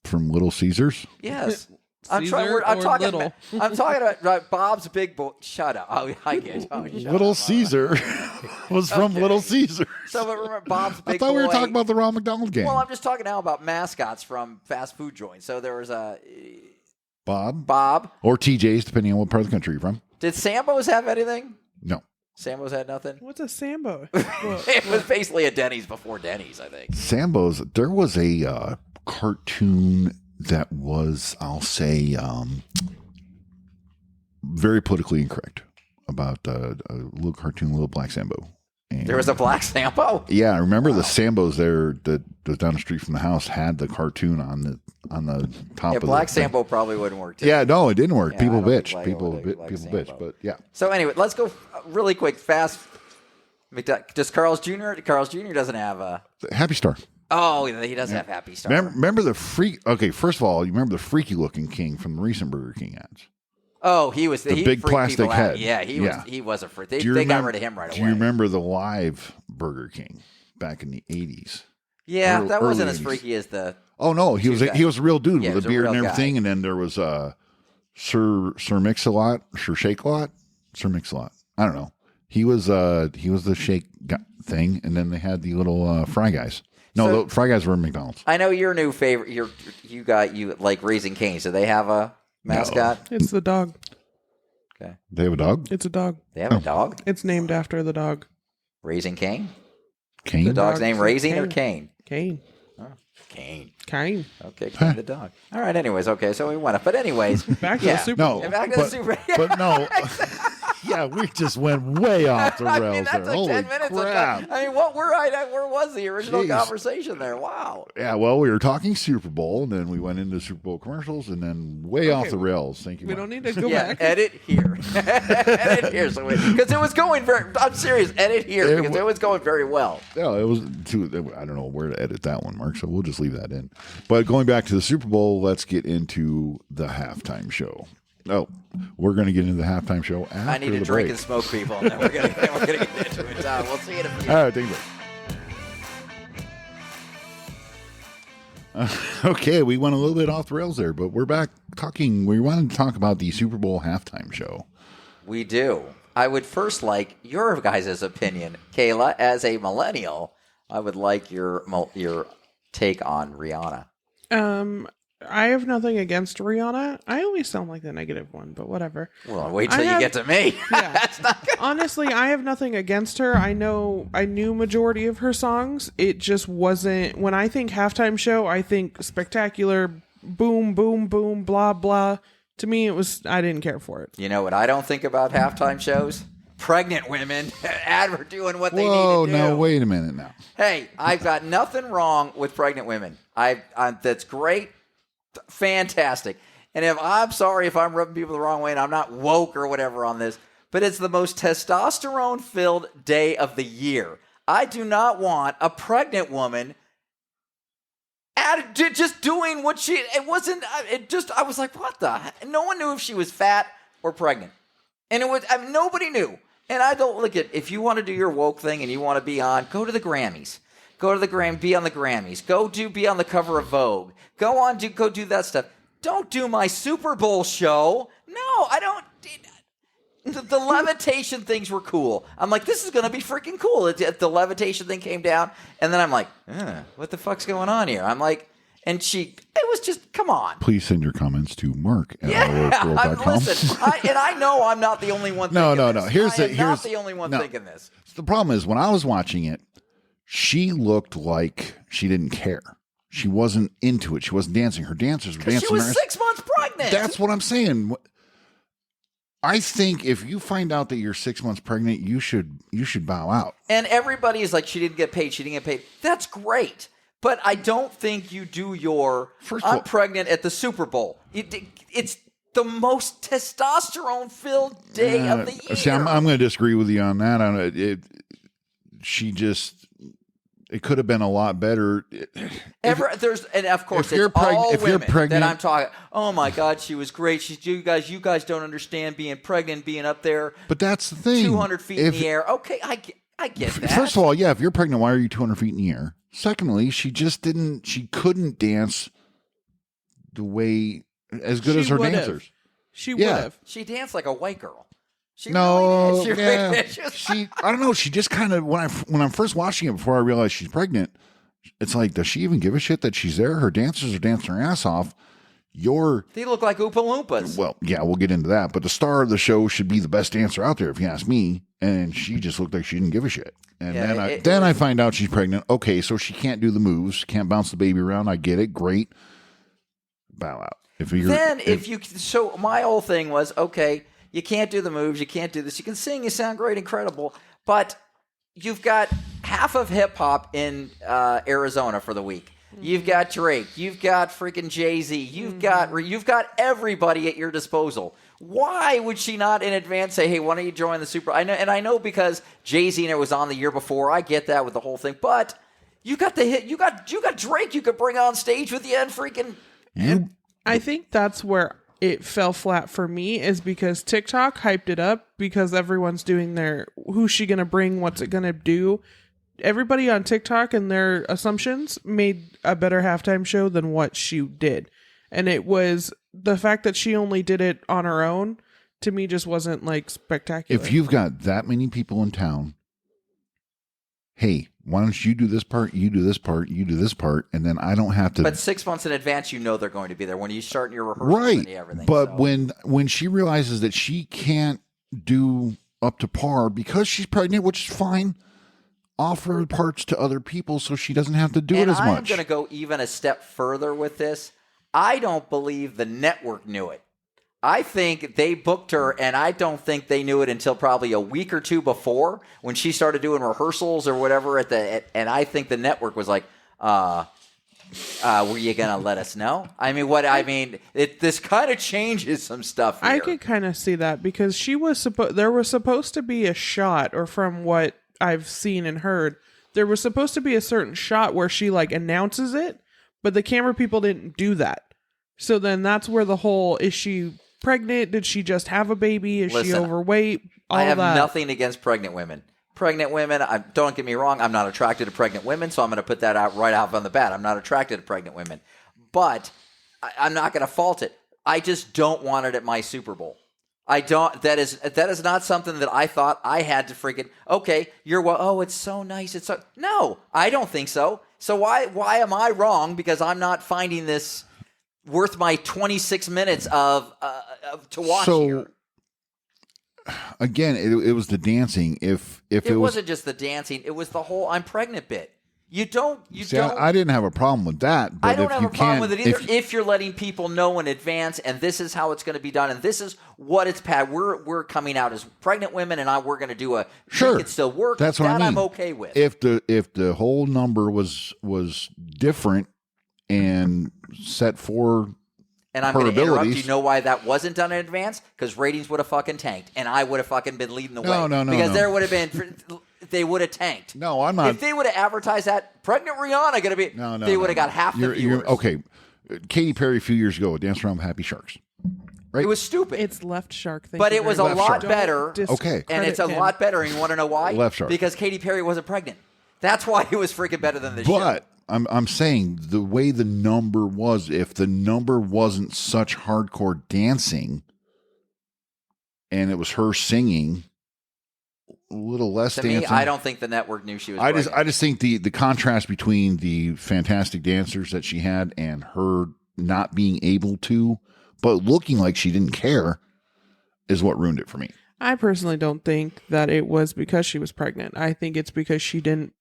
from Little Caesars. Yes. Caesar I'm or talking. Little? I'm talking about Bob's Big Boy. Shut up. Oh, I get. Oh, shut Little up. Caesar was from Okay. Little Caesar. So, but remember Bob's Big I thought we were Boy- talking about the Ronald McDonald game. Well, I'm just talking now about mascots from fast food joints. So there was a Bob Bob. or TJ's, depending on what part of the country you're from. Did Sambo's have anything? No, Sambo's had nothing. What's a Sambo? It was basically a Denny's before Denny's, I think. Sambo's. There was a cartoon that was, I'll say, very politically incorrect about a little cartoon, Little Black Sambo. And There was a black Sambo. yeah, I remember the Sambos there that was down the street from the house had the cartoon on the top Yeah, of black the thing. Sambo probably wouldn't work. Too. Yeah, no, it didn't work. Yeah, People I don't think bitch. Black People would- bitch. Black People Sambo. bitch. But yeah, So anyway, let's go really quick, fast. Does Carl's Jr. Carl's Jr. doesn't have a. Happy Star. Oh, he does have Happy Star. Remember the freak? Okay, first of all, you remember the freaky looking king from the recent Burger King ads. Oh, he was The he big freaked plastic people out. head. Yeah, he Yeah. was. He was a freak. They Do you got remember- rid of him right Do away. you remember the live Burger King back in the 80s? Yeah, Early- that wasn't early as 80s. freaky as the. Oh no, he was guy. he was a real dude Yeah, he with was a a beard and real guy. everything, and then there was Sir Mix-a-Lot, Sir Shake-a-Lot, Sir Mix-a-Lot. I don't know. He was the shake thing, and then they had the little fry guys. No, So- the fry guys were in McDonald's. I know your new favorite. You like Raising Cane's. Do they have a mascot? It's the dog. Okay, They have a dog. It's a dog. they have a dog. It's named after the dog. Raising Cane. Cane. The dog's Dog's name name Raising or Cane. Cane? Kane. Cane. Kane. Okay, Cane the dog. All right. Anyways, okay. So we went up, but anyways, Back to yeah. the Super No, Bowl. Yeah, back to the Super. but no. Yeah, we just went way off the rails I mean, that there. took Holy 10 minutes. crap! I mean, what were where was the original Jeez. conversation there? Wow. Yeah, well, we were talking Super Bowl, and then we went into Super Bowl commercials, and then way off the rails. Thank you. We Mike. don't need to go Yeah, back. edit here. Edit here. So because it was going very. I'm serious. Edit here because it was going very well. No, it was too. I don't know where to edit that one, Mark. So we'll just leave that in. But going back to the Super Bowl, let's get into the halftime show. Oh, we're going to get into the halftime show after I need to the drink break. and smoke, people, and then we're gonna get into it. We'll see you in a few. All right, take a break. Okay, we went a little bit off the rails there, but we're back talking. We wanted to talk about the Super Bowl halftime show. We do. I would first like your guys' opinion, Kayla, as a millennial. I would like your take on Rihanna. I have nothing against Rihanna. I always sound like the negative one, but whatever. Well, wait till I you have- get to me. Yeah. That's not good. Honestly, I have nothing against her. I knew majority of her songs. It just wasn't when I think halftime show, I think spectacular, boom, boom, boom, blah, blah. To me, I didn't care for it. You know what I don't think about halftime shows? Pregnant women doing what they Whoa, need to do. now wait a minute now. Hey, I've got nothing wrong with pregnant women. That's great, fantastic. And I'm sorry if I'm rubbing people the wrong way, and I'm not woke or whatever on this, but it's the most testosterone-filled day of the year. I do not want a pregnant woman just doing what she. It wasn't. It just. I was like, what the? No one knew if she was fat or pregnant, and it was. Nobody knew. And I don't look at if you want to do your woke thing and you want to be on, go to the Grammys. Go to the be on the Grammys. Be on the cover of Vogue. Go do that stuff. Don't do my Super Bowl show. No, I don't. The levitation things were cool. I'm like, this is going to be freaking cool. The levitation thing came down, and then I'm like, what the fuck's going on here? I'm like, and it was just, come on. Please send your comments to mark at Yeah, listen, I know I'm not the only one No, thinking no, this. no. Here's I am the- not here's- the only one no. thinking this. The problem is when I was watching it, she looked like she didn't care. She wasn't into it. She wasn't dancing. Her dancers were dancing. She was 6 months pregnant. That's what I'm saying. I think if you find out that you're 6 months pregnant, you should bow out. And everybody is like, she didn't get paid. She didn't get paid. That's great. But I don't think you do your I'm pregnant at the Super Bowl. It's the most testosterone-filled day of the year. See, I'm going to disagree with you on that. It could have been a lot better. And of course, it's all women that I'm talking. Oh my God, she was great. You guys don't understand being pregnant, being up there. But that's the thing. 200 feet in the air. Okay, I get that. First of all, yeah, if you're pregnant, why are you 200 feet in the air? Secondly, she couldn't dance the way as good as her dancers. She would have. She danced like a white girl. I don't know. She just kind of when I'm first watching it before I realized she's pregnant, it's like, does she even give a shit that she's there? Her dancers are dancing her ass off. They look like Oompa Loompas. Well, yeah, we'll get into that. But the star of the show should be the best dancer out there, if you ask me. And she just looked like she didn't give a shit. And then I find out she's pregnant. Okay, so she can't do the moves, can't bounce the baby around. I get it. Great. Bow out. So my whole thing was, okay, you can't do the moves, you can't do this. You can sing, you sound great, incredible, but you've got half of hip hop in Arizona for the week. You've got Drake, you've got freaking Jay-Z, you've got everybody at your disposal. Why would she not in advance say, "Hey, why don't you join the Super?" I know because Jay-Z and it was on the year before. I get that with the whole thing, but you got the hit. You got Drake. You could bring on stage with you and freaking. I think that's where it fell flat for me, is because TikTok hyped it up because everyone's doing their who's she gonna bring, what's it gonna do. Everybody on TikTok and their assumptions made a better halftime show than what she did. And it was the fact that she only did it on her own, to me, just wasn't like spectacular. If you've got that many people in town, hey, why don't you do this part, you do this part, you do this part, and then I don't have to. But 6 months in advance, you know they're going to be there when you start your rehearsals and everything. But when she realizes that she can't do up to par because she's pregnant, which is fine, offer parts to other people so she doesn't have to do it as much. I'm going to go even a step further with this. I don't believe the network knew it. I think they booked her, and I don't think they knew it until probably a week or two before when she started doing rehearsals or whatever. And I think the network was like, were you going to let us know? This kind of changes some stuff here. I could kind of see that because there was supposed to be a shot, or from what I've seen and heard, there was supposed to be a certain shot where she like announces it, but the camera people didn't do that. So then that's where the whole, is she pregnant? Did she just have a baby? Is she overweight? I have nothing against pregnant women. Pregnant women, don't get me wrong, I'm not attracted to pregnant women, so I'm going to put that out right off on the bat. I'm not attracted to pregnant women. But I'm not going to fault it. I just don't want it at my Super Bowl. I don't. That is not something that I thought I had to freaking. Okay, it's so nice. It's so no. I don't think so. So why am I wrong? Because I'm not finding this worth my 26 minutes of to watch here. Again, it was the dancing. If it wasn't just the dancing, it was the whole "I'm pregnant" bit. You don't. I didn't have a problem with that. But I don't have a problem with it either. If you're letting people know in advance, and this is how it's going to be done, and this is what it's Pat. We're coming out as pregnant women, and we're going to do a make it still work. That's what I mean. I'm okay with. If the whole number was different and set for. And I'm going to interrupt. You know why that wasn't done in advance? Because ratings would have fucking tanked, and I would have fucking been leading the way. No. Because there would have been. They would have tanked. No, I'm not. If they would have advertised that pregnant Rihanna going to be, they would have got half the viewers. Okay, Katy Perry a few years ago, Dance Around with Happy Sharks. Right? It was stupid. It's Left Shark. But it was a lot better. Okay, and it's a lot better. And you want to know why? Left Shark. Because Katy Perry wasn't pregnant. That's why it was freaking better than this show. But I'm saying the way the number was, if the number wasn't such hardcore dancing, and it was her singing. A little less to dancing. Me, I don't think the network knew she was pregnant. I just think the contrast between the fantastic dancers that she had and her not being able to, but looking like she didn't care, is what ruined it for me. I personally don't think that it was because she was pregnant. I think it's because she didn't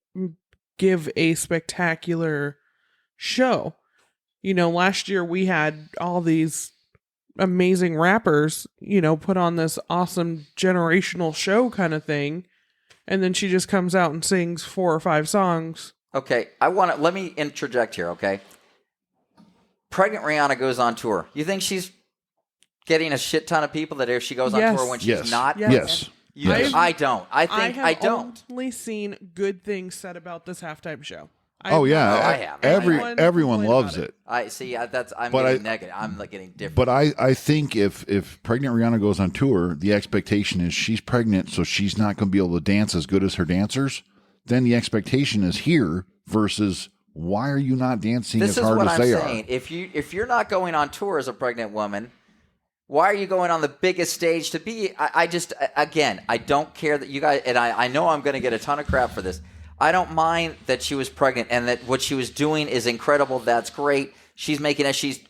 give a spectacular show. You know, last year we had all these amazing rappers, you know, put on this awesome generational show kind of thing. And then she just comes out and sings 4 or 5 songs. Okay, let me interject here, okay? Pregnant Rihanna goes on tour. You think she's getting a shit ton of people that if she goes on Yes. tour when she's Yes. not? Yes. Yes. I don't. I think I have don't. only seen good things said about this halftime show. I Oh have yeah, not I heard have. anyone everyone complain loves about it. I see. I'm But getting negative. I'm like getting different. But I think if pregnant Rihanna goes on tour, the expectation is she's pregnant, so she's not going to be able to dance as good as her dancers. Then the expectation is here versus why are you not dancing This as is hard what as I'm they saying. are? If you're not going on tour as a pregnant woman, why are you going on the biggest stage to be? I just, again, I don't care that you guys, and I know I'm going to get a ton of crap for this. I don't mind that she was pregnant and that what she was doing is incredible. That's great. She's making it. She's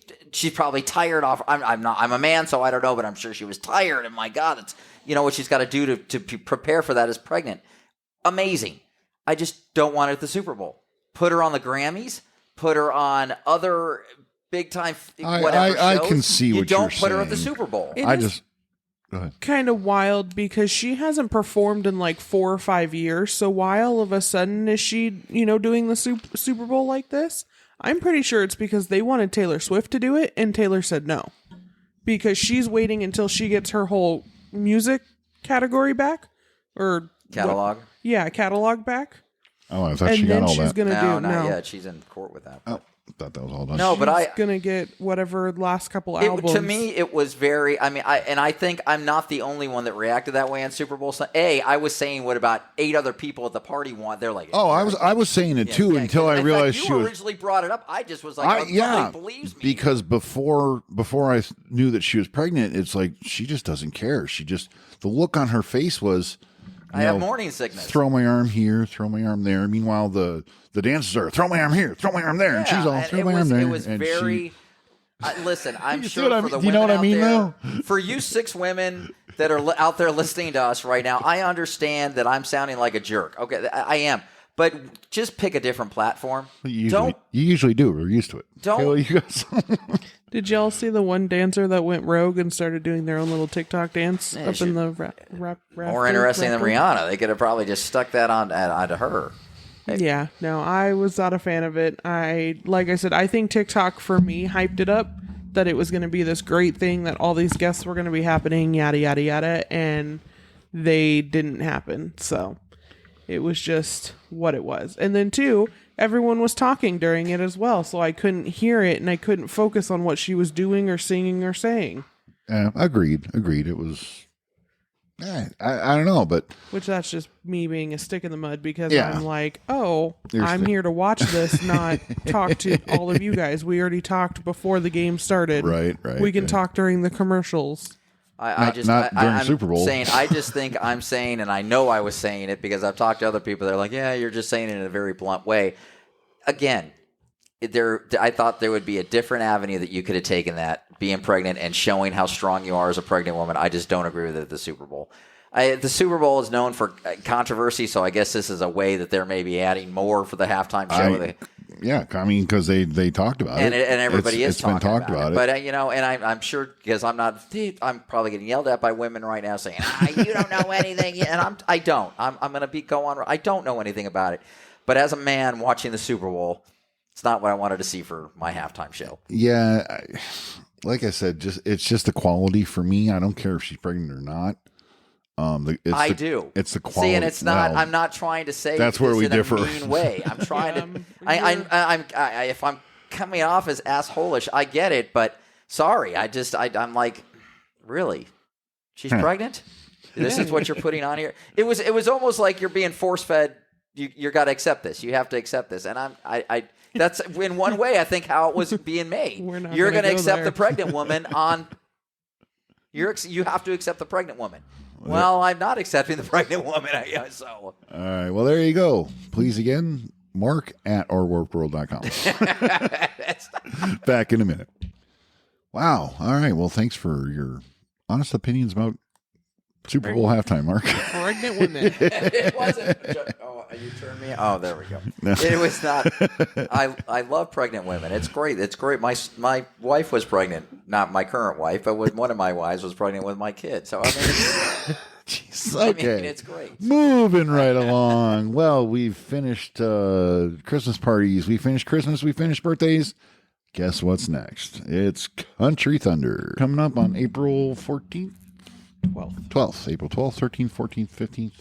probably tired off. I'm a man, so I don't know, but I'm sure she was tired. And my God, it's, you know, what she's got to do to prepare for that as pregnant. Amazing. I just don't want her at the Super Bowl. Put her on the Grammys. Put her on other big time whatever shows. I can see you what don't you're put her at the saying. Super Bowl. It I is just go ahead. kind of wild because she hasn't performed in like 4 or 5 years. So why all of a sudden is she, you know, doing the Super Bowl like this? I'm pretty sure it's because they wanted Taylor Swift to do it, and Taylor said no. Because she's waiting until she gets her whole music category back. Or Catalog. Yeah, catalog back. Oh, I thought And she got then all she's that. going to No, do not no. yet. She's in court with that. Oh, I thought that was all done. No, but She's going to get whatever last couple albums. To me, it was very. I mean, I think I'm not the only one that reacted that way on Super Bowl Sunday. I was saying what about 8 other people at the party want. They're like, Oh, I was saying it too until I realized you she was. originally brought it up. I just was like, Yeah, nobody believes me. because before I knew that she was pregnant, it's like she just doesn't care. She just the look on her face was. I have morning sickness. Throw my arm here, throw my arm there. Meanwhile, the dancers are throw my arm here, throw my arm there, and she's all and throw my arm there. It was and very. Listen, I'm You see sure what I for mean? the Do you know women what I mean, out there, for you 6 women that are out there listening to us right now, I understand that I'm sounding like a jerk. Okay, I am. But just pick a different platform. you usually do. We're used to it. Don't- Kayla, you guys. Did y'all see the one dancer that went rogue and started doing their own little TikTok dance up in the rap? More interesting than Rihanna. They could have probably just stuck that onto her. Yeah, no, I was not a fan of it. Like I said, I think TikTok for me hyped it up that it was going to be this great thing, that all these guests were going to be happening, yada yada yada, and they didn't happen. So it was just what it was. And then 2, everyone was talking during it as well, so I couldn't hear it and I couldn't focus on what she was doing or singing or saying. Agreed. It was. I don't know, but Which that's just me being a stick in the mud because Yeah. I'm like, oh, You're I'm here to watch this, not talk to all of you guys. We already talked before the game started. Right. We can right. talk during the commercials. Not during I'm Super Bowl. saying, I just think I'm saying, and I know I was saying it because I've talked to other people. They're like, yeah, you're just saying it in a very blunt way. Again, I thought there would be a different avenue that you could have taken that, being pregnant and showing how strong you are as a pregnant woman. I just don't agree with it at the Super Bowl. The Super Bowl is known for controversy, so I guess this is a way that they're maybe adding more for the halftime show. Yeah, I mean, because they talked about and it, and everybody it's is talking been talked about it. But you know, and I'm sure because I'm probably getting yelled at by women right now saying, "You don't know anything," and I don't. I'm going to go on. I don't know anything about it. But as a man watching the Super Bowl, it's not what I wanted to see for my halftime show. Yeah, like I said, it's just the quality for me. I don't care if she's pregnant or not. I do. It's the quality. See, and it's not. Well, I'm not trying to say that's where this we in differ. a mean way. I'm trying to. If I'm coming off as assholish, I get it, but sorry, I'm like, really, she's pregnant. This is what you're putting on here. It was almost like you're being force fed. You got to accept this. You have to accept this, and I that's in one way I think how it was being made. You're going to accept the pregnant woman on. You have to accept the pregnant woman. Well, I'm not accepting the pregnant woman. So. All right. Well, there you go. Please again, Mark at ourworkworld.com. Back in a minute. Wow. All right. Well, thanks for your honest opinions about Super Bowl halftime, Mark. Pregnant women. It wasn't. You turned me. Oh, there we go. It was not. I love pregnant women. It's great. It's great. My wife was pregnant. Not my current wife, but one of my wives was pregnant with my kid. So I mean, Jeez, okay. I mean, it's great. Moving right along. Well, we've finished Christmas parties. We finished Christmas. We finished birthdays. Guess what's next? It's Country Thunder. Coming up on April 14th? 12th. April 12th, 13th, 14th, 15th.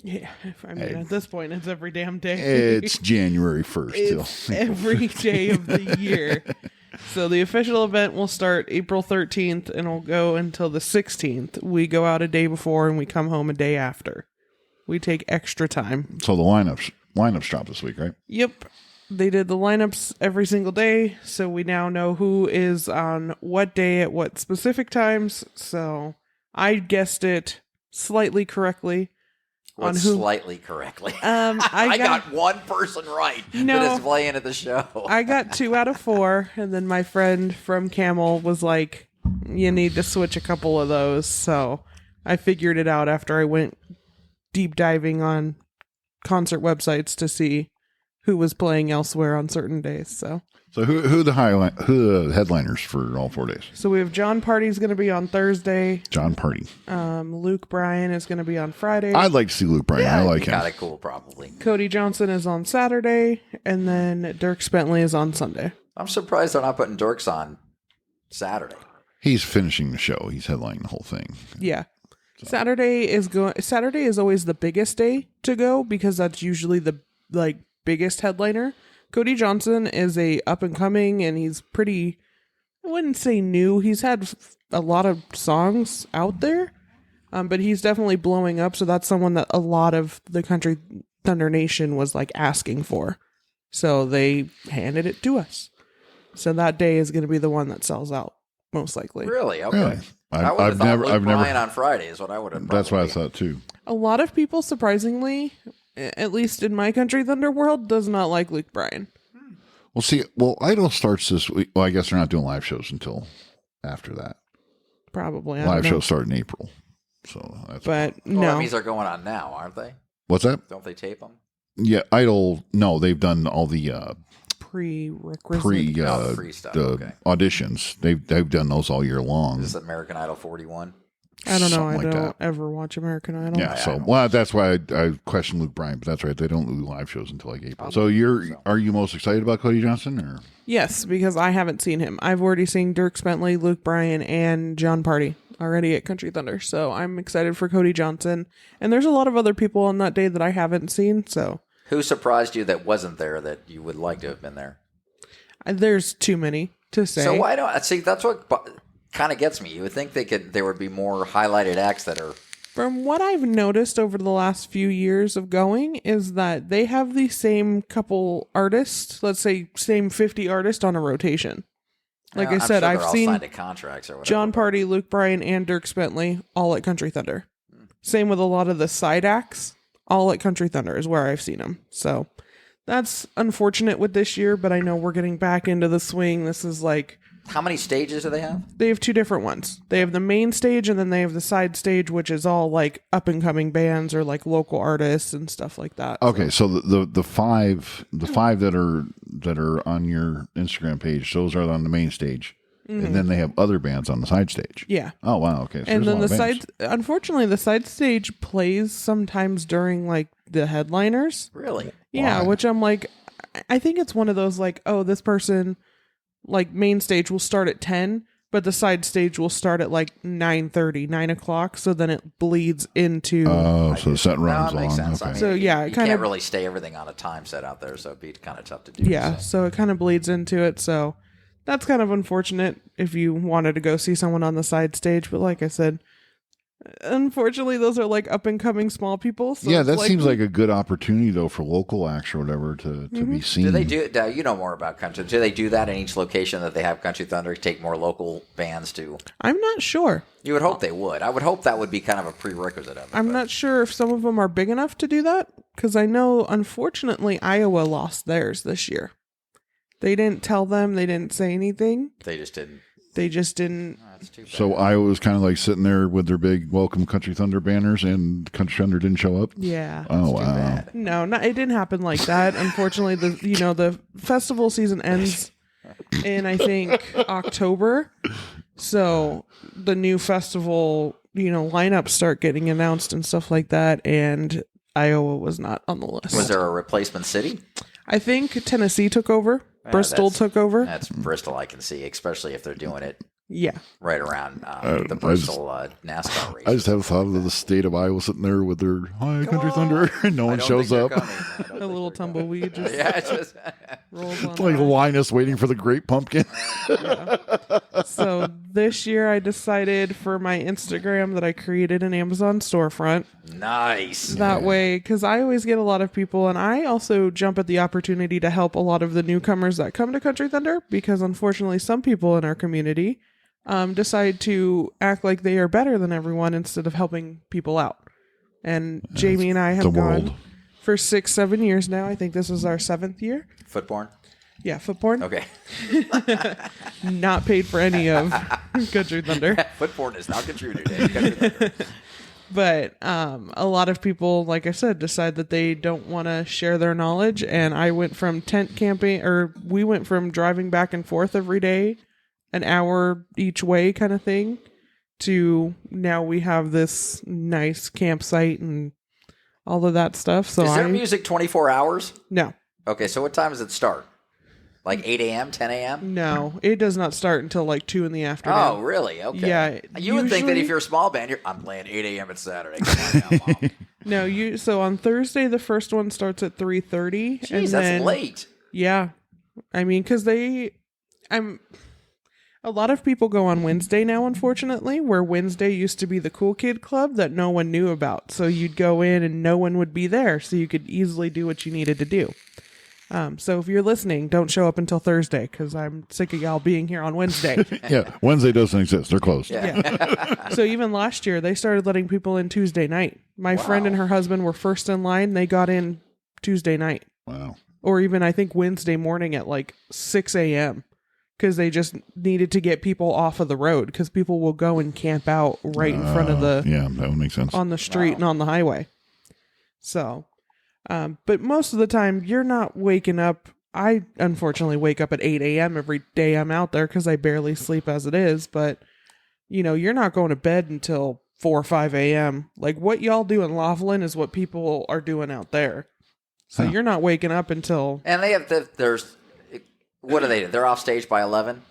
Yeah, I mean, at this point, it's every damn day. It's January 1st. It's every day of the year. So the official event will start April 13th and will go until the 16th. We go out a day before and we come home a day after. We take extra time. So the lineups dropped this week, right? Yep. They did the lineups every single day, so we now know who is on what day at what specific times. So I guessed it slightly correctly. What's slightly correctly? I got one person right that is playing at the show. I got 2 out of 4, and then my friend from Camel was like, you need to switch a couple of those. So I figured it out after I went deep diving on concert websites to see who was playing elsewhere on certain days. So who the headliners for all 4 days? So we have John Party's going to be on Thursday. John Party. Luke Bryan is going to be on Friday. I'd like to see Luke Bryan. I like him. Kind of cool, probably. Cody Johnson is on Saturday, and then Dirk Bentley is on Sunday. I'm surprised they're not putting Dirks on Saturday. He's finishing the show. He's headlining the whole thing. Yeah. Saturday is always the biggest day to go because that's usually the biggest headliner. Cody Johnson is a up and coming, and he's pretty, I wouldn't say new. He's had a lot of songs out there, but he's definitely blowing up. So that's someone that a lot of the Country Thunder Nation was like asking for. So they handed it to us. So that day is going to be the one that sells out most likely. Really? Okay. Really? I've never on Friday is what I would have. That's what I thought too. A lot of people, surprisingly, at least in my Country Thunder world, does not like Luke Bryan. Well, Idol starts this week. Well, I guess they're not doing live shows until after that. Probably. Live shows start in April. So that's but no. That means they're going on now, aren't they? What's that? Don't they tape them? Yeah, Idol. No, they've done all the prerequisite free stuff. Auditions. They've done those all year long. Is this American Idol 41? I don't know. Something I don't ever watch American Idol. Yeah, that's why I question Luke Bryan, but that's right. They don't do live shows until like April. So are you most excited about Cody Johnson? Or yes, because I haven't seen him. I've already seen Dirk Bentley, Luke Bryan, and John Party already at Country Thunder. So I'm excited for Cody Johnson. And there's a lot of other people on that day that I haven't seen. So who surprised you that wasn't there that you would like to have been there? There's too many to say. So why don't see? That's what kind of gets me. You would think there would be more highlighted acts that are. From what I've noticed over the last few years of going is that they have the same couple artists, let's say same 50 artists on a rotation. Like I said, I've seen signed to contracts or whatever, John Party, Luke Bryan, and Dirk Bentley all at Country Thunder. Same with a lot of the side acts, all at Country Thunder is where I've seen them. So that's unfortunate with this year, but I know we're getting back into the swing. This is like... How many stages do they have? They have 2 different ones. They have the main stage and then they have the side stage, which is all like up and coming bands or like local artists and stuff like that. Okay, so the five that are on your Instagram page, those are on the main stage. Mm-hmm. And then they have other bands on the side stage. Yeah. Oh wow, okay. So and then unfortunately the side stage plays sometimes during like the headliners. Really? Yeah, Why? which I'm like I think it's one of those like, oh, this person like main stage will start at 10, but the side stage will start at like 9:30, 9 o'clock. So then it bleeds into. Oh, so the set runs makes long. sense. Okay. I mean, so yeah, you can't really stay everything on a time set out there, so it'd be kind of tough to do. Yeah, so it kind of bleeds into it. So that's kind of unfortunate if you wanted to go see someone on the side stage. But like I said, unfortunately, those are like up and coming small people. So yeah, that seems like a good opportunity though for local acts or whatever to be seen. Do they do? You know more about country. Do they do that in each location that they have Country Thunder? Take more local bands to. I'm not sure. You would hope they would. I would hope that would be kind of a prerequisite of it. I'm not sure if some of them are big enough to do that because I know, unfortunately, Iowa lost theirs this year. They didn't tell them. They didn't say anything. They just didn't. They just didn't. That's too bad. So Iowa was kind of like sitting there with their big Welcome Country Thunder banners, and Country Thunder didn't show up. Yeah. Oh wow! No, it didn't happen like that. Unfortunately, the festival season ends in, I think, October. So the new festival, lineups start getting announced and stuff like that, and Iowa was not on the list. Was there a replacement city? I think Tennessee took over. Bristol took over. That's Bristol, I can see, especially if they're doing it Yeah. right around the Bristol NASCAR race. I just have thought of the state of Iowa sitting there with their Hi Country Thunder, and no one shows up. A little tumbleweed just Yeah, it's just rolls on. Like by. Linus waiting for the great pumpkin. So this year I decided for my Instagram that I created an Amazon storefront. nice. That way, because I always get a lot of people, and I also jump at the opportunity to help a lot of the newcomers that come to Country Thunder, because unfortunately some people in our community decide to act like they are better than everyone instead of helping people out. And Jamie and I the have world. gone for 6-7 years now. I think this is our 7th year. Footborn? Yeah, foot porn. Okay. Not paid for any of Country Thunder. Footborn is not contributed. But a lot of people, like I said, decide that they don't want to share their knowledge. And I went from tent camping, or we went from driving back and forth every day, an hour each way kind of thing, to now we have this nice campsite and all of that stuff. So Is there music 24 hours? No, Okay, so what time does it start? Like 8 a.m., 10 a.m.? no, it does not start until like 2 in the afternoon. Oh, really? Okay. Yeah, You would think that usually- if you're a small band, I'm playing 8 a.m. at Saturday. Come on now, Mom. No, so on Thursday the first one starts at 3:30. Jeez, and that's then, late. Yeah, I mean, because a lot of people go on Wednesday now, unfortunately, where Wednesday used to be the cool kid club that no one knew about. So you'd go in and no one would be there, so you could easily do what you needed to do. So if you're listening, don't show up until Thursday, because I'm sick of y'all being here on Wednesday. Yeah, Wednesday doesn't exist. They're closed. Yeah. So even last year, they started letting people in Tuesday night. My friend and her husband were first in line. They got in Tuesday night. Wow. Or even, I think, Wednesday morning at like 6 a.m. because they just needed to get people off of the road, because people will go and camp out right in front of Yeah, that would make sense. on the street and on the highway. So, but most of the time you're not waking up. I unfortunately wake up at 8 a.m. every day I'm out there because I barely sleep as it is. But, you're not going to bed until 4 or 5 a.m. Like what y'all do in Laughlin is what people are doing out there. So you're not waking up until... And they have there's what are they? They're off stage by 11.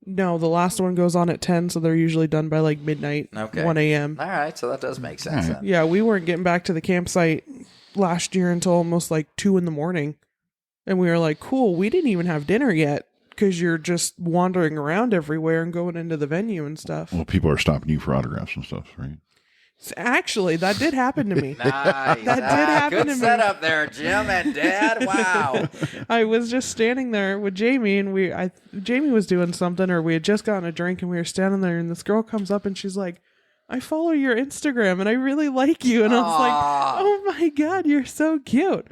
No, the last one goes on at 10, so they're usually done by like midnight, Okay. 1 a.m. All right, so that does make sense. Then. Yeah, we weren't getting back to the campsite last year until almost like 2 in the morning. And we were like, cool, we didn't even have dinner yet, because you're just wandering around everywhere and going into the venue and stuff. Well, people are stopping you for autographs and stuff, right? Actually, that did happen to me. Nice. That did happen good to me. setup there, Jim and Dad. Wow. I was just standing there with Jamie, and Jamie was doing something, or we had just gotten a drink, and we were standing there, and this girl comes up, and she's like, I follow your Instagram, and I really like you. And I was like, oh my God, you're so cute.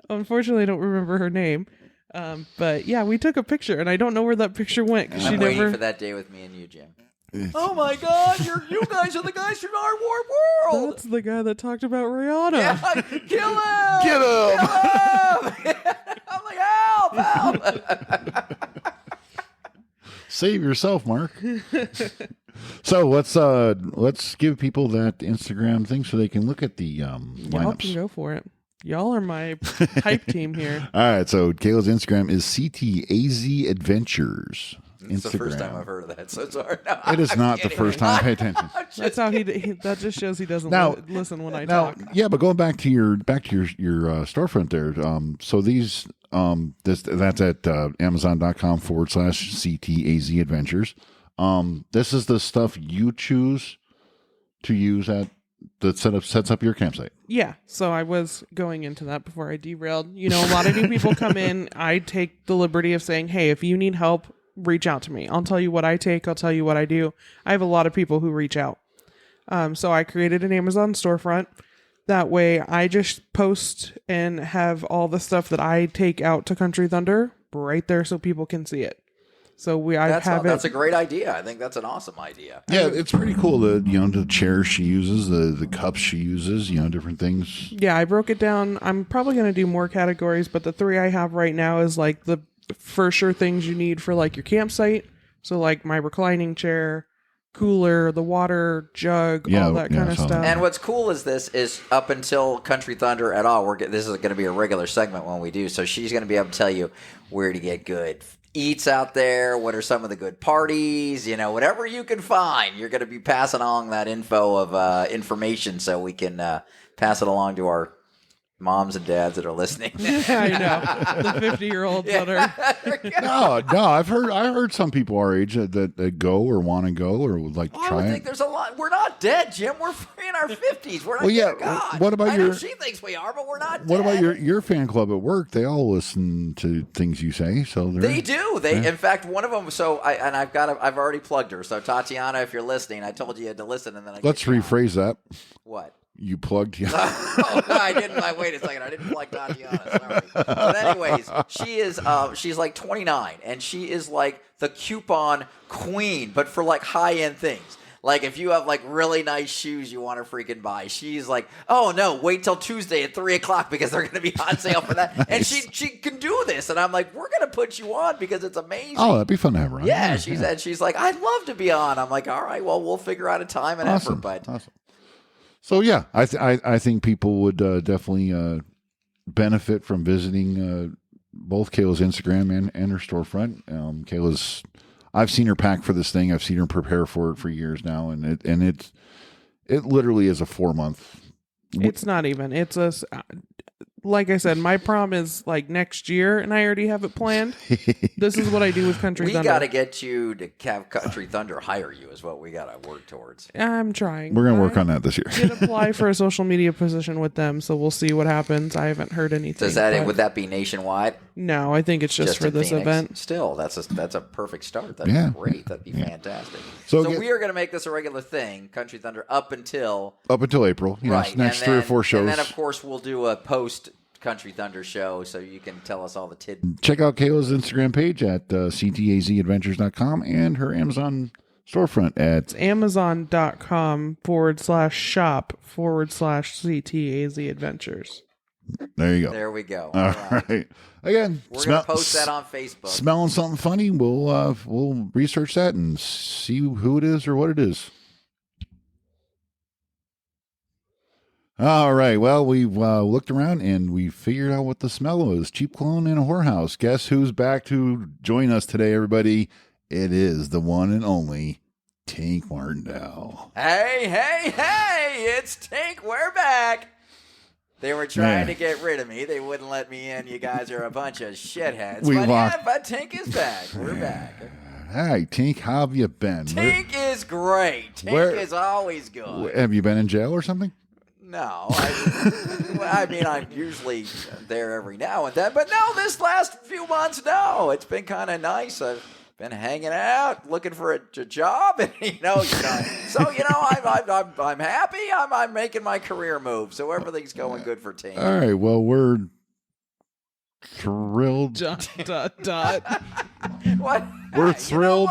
Unfortunately, I don't remember her name. But yeah, we took a picture, and I don't know where that picture went, because she I'm waiting never... for that day with me and you, Jim. Oh my God! You guys are the guys from our war world. That's the guy that talked about Rihanna. Yeah, kill him! Get him! Kill him! I'm like, help! Save yourself, Mark. So let's give people that Instagram thing so they can look at the Y'all can lineups. go for it. Y'all are my hype team here. All right, so Kayla's Instagram is CTAZ Adventures. It's the first time I've heard of that, so sorry. No, It is I'm not the kidding. first time. Pay attention. That's how he that just shows he doesn't Now- listen when I Now, talk. yeah, but going back to your storefront there. So these that's at Amazon.com/CTAZ Adventures. This is the stuff you choose to use that sets up your campsite. Yeah, so I was going into that before I derailed. A lot of new people come in. I take the liberty of saying, hey, if you need help, reach out to me. I'll tell you what I take. I'll tell you what I do. I have a lot of people who reach out. So I created an Amazon storefront. That way I just post and have all the stuff that I take out to Country Thunder right there so people can see it. So I have That's it. a great idea. I think that's an awesome idea. Yeah, it's pretty cool. The chairs she uses, the cups she uses, different things. Yeah, I broke it down. I'm probably going to do more categories, but the 3 I have right now is like the for sure things you need for like your campsite. So like my reclining chair, cooler, the water jug, all that kind of so- stuff. And what's cool is this is up until Country Thunder at all. This is going to be a regular segment when we do. So she's going to be able to tell you where to get good eats out there. What are some of the good parties? Whatever you can find, you're going to be passing along that info of information so we can pass it along to our moms and dads that are listening. I know the 50-year-olds that are. No, I heard some people our age that go or want to go or would like to I try would it. think there's a lot. We're not dead, Jim. We're in our 50s. We're not Well, yeah, dead. God. what about I know your- she thinks we are, but we're not What dead. about your fan club at work? They all listen to things you say, so They do. In fact, one of them. So I've already plugged her. So Tatiana, if you're listening, I told you had to listen, and then let's rephrase that. What? You plugged, yeah. Oh, no, I didn't. Wait a second. I didn't plug Tatiana. Sorry. But anyways, she's like 29, and she is like the coupon queen, but for like high end things. Like if you have like really nice shoes you want to freaking buy, she's like, oh no, wait till Tuesday at 3:00 because they're going to be on sale for that. And she can do this, and I'm like, we're going to put you on because it's amazing. Oh, that'd be fun to have her on. Yeah, she's like, I'd love to be on. I'm like, all right, well, we'll figure out a time and effort, but. Awesome. So yeah, I think people would definitely benefit from visiting both Kayla's Instagram and her storefront. I've seen her pack for this thing. I've seen her prepare for it for years now, and it literally is a 4-month. It's not even. It's like I said, my prom is like next year, and I already have it planned. This is what I do with Country We Thunder. got to get you to have Country Thunder hire you is what we got to work towards. I'm trying. We're gonna work on that this year. Did apply for a social media position with them, so we'll see what happens. I haven't heard anything. Would that be nationwide? No, I think it's just for in this Phoenix? event. Still, that's a perfect start. That'd Yeah. be great. That'd be fantastic. So So we are going to make this a regular thing, Country Thunder, up until Up until April, right next and 3 or then- 4 shows. and then of course we'll do a post Country Thunder show, so you can tell us all the tidbits. Check out Kayla's Instagram page at ctazadventures.com and her Amazon storefront at Amazon.com/shop/CTAZ Adventures. there you go. There we go. All right. Again, We're going to post that on Facebook. Smelling something funny, we'll research that and see who it is or what it is. All right. Well, we've looked around and we figured out what the smell was. Cheap cologne in a whorehouse. Guess who's back to join us today, everybody? It is the one and only Tink Martindale. Hey, it's Tink. We're back. They were trying to get rid of me. They wouldn't let me in. You guys are a bunch of shitheads. But Tink is back. We're back. Hi, Tink. How have you been? Tink is great. Tink is always good. Have you been in jail or something? No, I mean, I'm usually there every now and then, but no, this last few months, no, it's been kind of nice. I've been hanging out, looking for a job, and so I'm happy. I'm making my career move, so everything's going good for Tink. All right. Well, we're thrilled. What? We're thrilled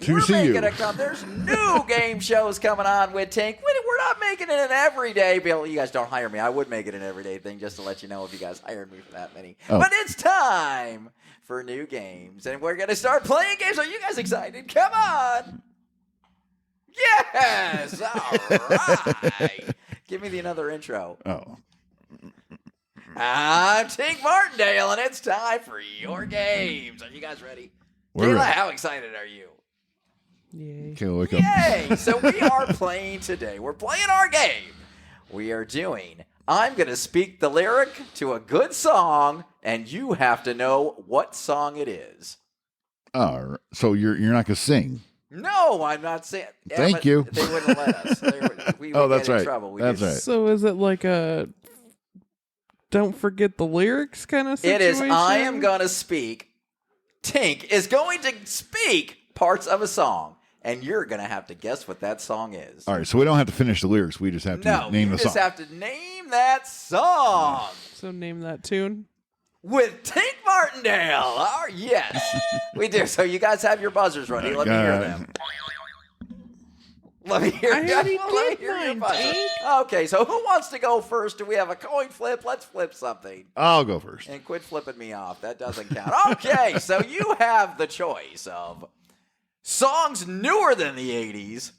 to see you. There's new game shows coming on with Tink. We're not making it an everyday. Bill, you guys don't hire me. I would make it an everyday thing just to let you know if you guys hired me for that many. Oh. But it's time for new games, and we're going to start playing games. Are you guys excited? Come on. Yes. All right. Give me another intro. Oh. I'm Tink Martindale, and it's time for your games. Are you guys ready? We're Kayla, ready. how excited are you? Yay. Okay, wake up. Yay! So we are playing today. We're playing our game. We are doing, I'm going to speak the lyric to a good song, and you have to know what song it is. Oh, so you're not gonna sing? No, I'm not saying. Thank you. They wouldn't let us. We would that's get in right. trouble. We That's just- right. So is it like a don't forget the lyrics kind of It situation? is, I am going to speak. Tink is going to speak parts of a song, and you're going to have to guess what that song is. All right, so we don't have to finish the lyrics. We just have to No, name you the just song. have to name that song. So name that tune. with Tink Martindale. Yes, we do. So you guys have your buzzers ready. Let me hear them. Let me hear, I already let me did hear your mine, buzzer. Tink. Okay, so who wants to go first? Do we have a coin flip? Let's flip something. I'll go first. And quit flipping me off. That doesn't count. Okay, so you have the choice of songs newer than the 80s,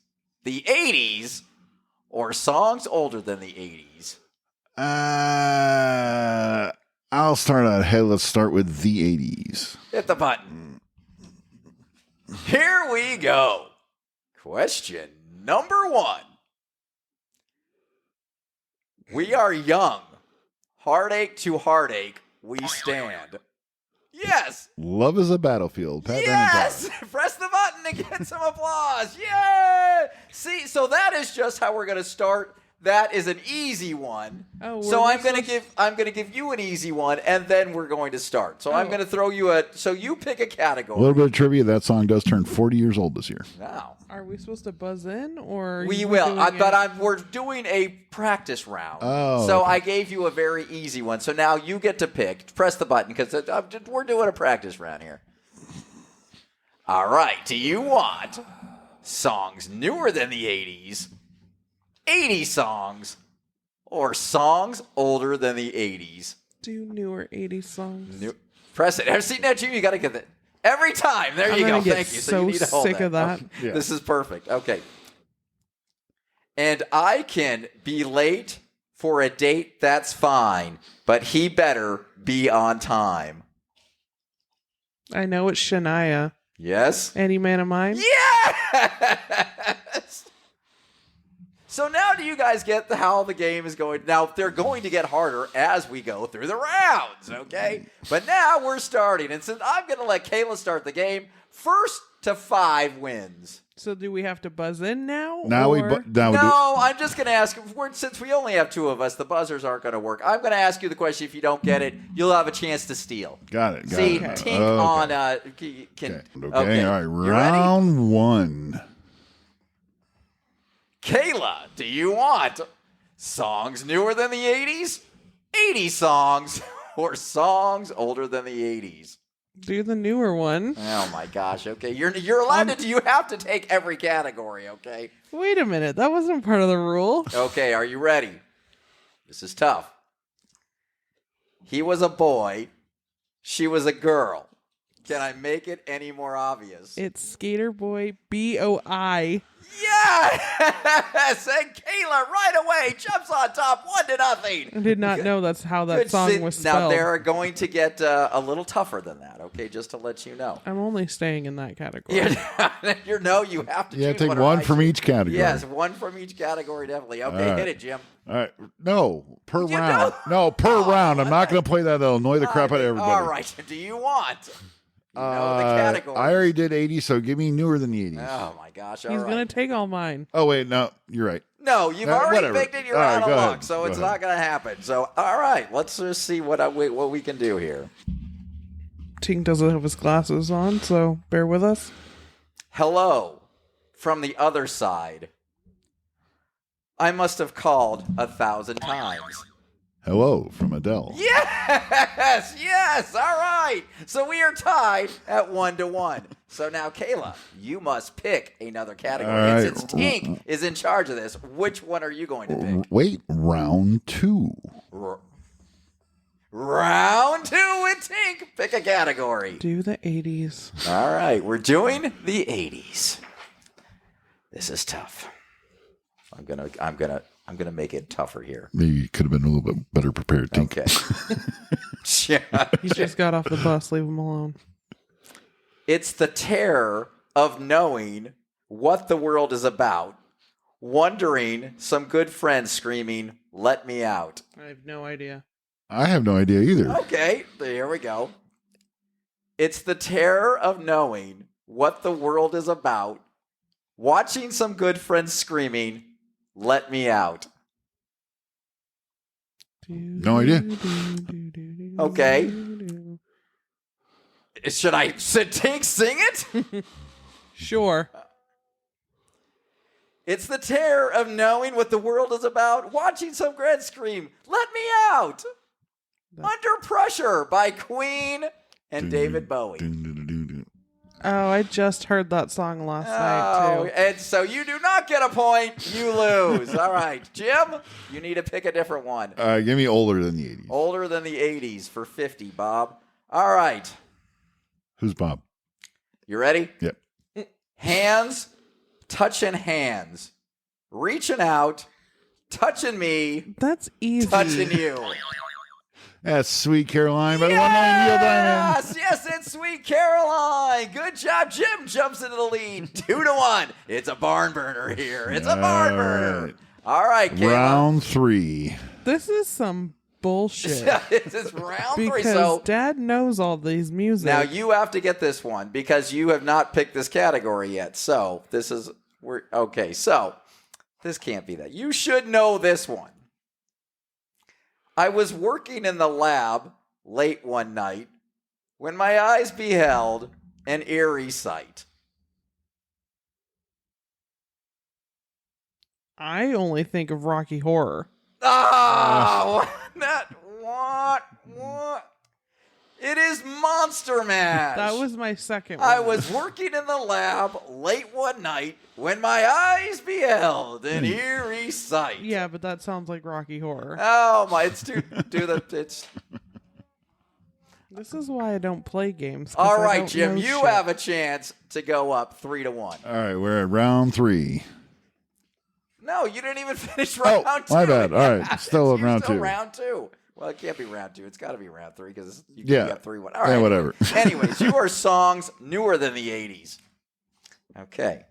or songs older than the 80s. I'll start ahead. Let's start with the 80s. Hit the button. Here we go. Question number 1. We are young. Heartache to heartache, we stand. Yes. Love is a Battlefield. Pat Yes. Press the button to get some applause. Yay. See, so that is just how we're going to start. That is an easy one. Oh, so we're I'm going to give you an easy one, and then we're going to start. So I'm Oh. going to throw you so you pick a category. A little bit of trivia. That song does turn 40 years old this year. Now. Are we supposed to buzz in, or are We you will, doing but it- we're doing a practice round. Oh, so okay. I gave you a very easy one. So now you get to pick. Press the button because we're doing a practice round here. All right. Do you want songs newer than the 80s, 80 songs, or songs older than the 80s? do newer 80s songs? Press it. See, now, Jimmy, you got to get that. Every time. There I'm you go. gonna get Thank you. so you need to hold sick of that. Okay. Yeah. This is perfect. Okay. And I can be late for a date, that's fine, but he better be on time. I know it's Shania. Yes? Any Man of Mine? Yes! So now do you guys get how the game is going? Now, they're going to get harder as we go through the rounds, okay? But now we're starting. And since I'm going to let Kayla start the game, first to 5 wins. So do we have to buzz in now? Now we or- do. No, I'm just going to ask, since we only have 2 of us, the buzzers aren't going to work. I'm going to ask you the question. If you don't get it, you'll have a chance to steal. Got it. See, it. Tink Okay. on... Okay. All right. You ready? Round 1. Kayla, do you want songs newer than the 80s, 80 songs, or songs older than the 80s? Do the newer one. Oh my gosh, okay. You're allowed to, you have to take every category, okay? Wait a minute. That wasn't part of the rule. Okay, are you ready? This is tough. He was a boy, she was a girl. Can I make it any more obvious? It's Skater Boy BOI. Yes! And Kayla right away jumps on top 1-0. I did not know that's how that Good song sit- was Now spelled. they're going to get a little tougher than that, okay? Just to let you know. I'm only staying in that category. You have to Yeah, choose take one, one or from I each category. Yes, one from each category, definitely. Okay, All right. hit it, Jim. All right. No, per You round. don't? No, per round. I'm not going to play that. That'll annoy the crap out of everybody. All right. Do you want? You know the category. I already did 80, so give me newer than the 80s. Oh my gosh! All He's right. going to take all mine. Oh, wait. No, you're right. No, you've already whatever. picked it. You're All right, out of go luck, ahead. so Go it's ahead. not going to happen. So, all right, let's just see what we can do here. Tink doesn't have his glasses on, so bear with us. Hello from the other side. I must have called 1,000 times. Hello from Adele. Yes, all right. So we are tied at 1-1. So now, Kayla, you must pick another category. All And right. since Tink is in charge of this, which one are you going to pick? Wait, round 2. Round 2 with Tink. Pick a category. Do the 80s. All right, we're doing the 80s. This is tough. I'm gonna make it tougher here. Maybe you could have been a little bit better prepared, Tink. Okay. Yeah. He just got off the bus. Leave him alone. It's the terror of knowing what the world is about, wondering, some good friends screaming, "Let me out." I have no idea. I have no idea either. Okay, here we go. It's the terror of knowing what the world is about, watching some good friends screaming, "Let me out." No idea. Okay. Should Tink sing it? Sure. It's the terror of knowing what the world is about, watching some friends scream, "Let me out." Under Pressure by Queen and David Bowie. Oh, I just heard that song last night, too. And so you do not get a point. You lose. All right. Jim, you need to pick a different one. Give me older than the 80s. Older than the 80s for 50, Bob. All right. Who's Bob? You ready? Yep. Hands, touching hands. Reaching out, touching me, That's easy. touching you. That's Sweet Caroline by the One Line Neil Diamond. Yes, it's Sweet Caroline. Good job. Jim jumps into the lead. 2-1. It's a barn burner here. It's a barn burner. right. All right, Caleb. Round 3. This is some bullshit. This is round 3. Because So Dad knows all these music. now you have to get this one because you have not picked this category yet. So this is okay. So this can't be that. You should know this one. I was working in the lab late one night when my eyes beheld an eerie sight. I only think of Rocky Horror. Oh, what? It is Monster Mash. That was my second one. I was working in the lab late one night when my eyes beheld an eerie sight. Yeah, but that sounds like Rocky Horror. Oh my! It's it's. This is why I don't play games. 'cause All I right, don't Jim. know You shit. have a chance to go up 3-1. All right, we're at round 3. No, you didn't even finish round two. my bad. All right, still in You're round still 2. round 2. Well, it can't be round 2. It's got to be round 3 because you Yeah. got 3-1. All right. Yeah, whatever. Anyways, your songs newer than the 80s. Okay.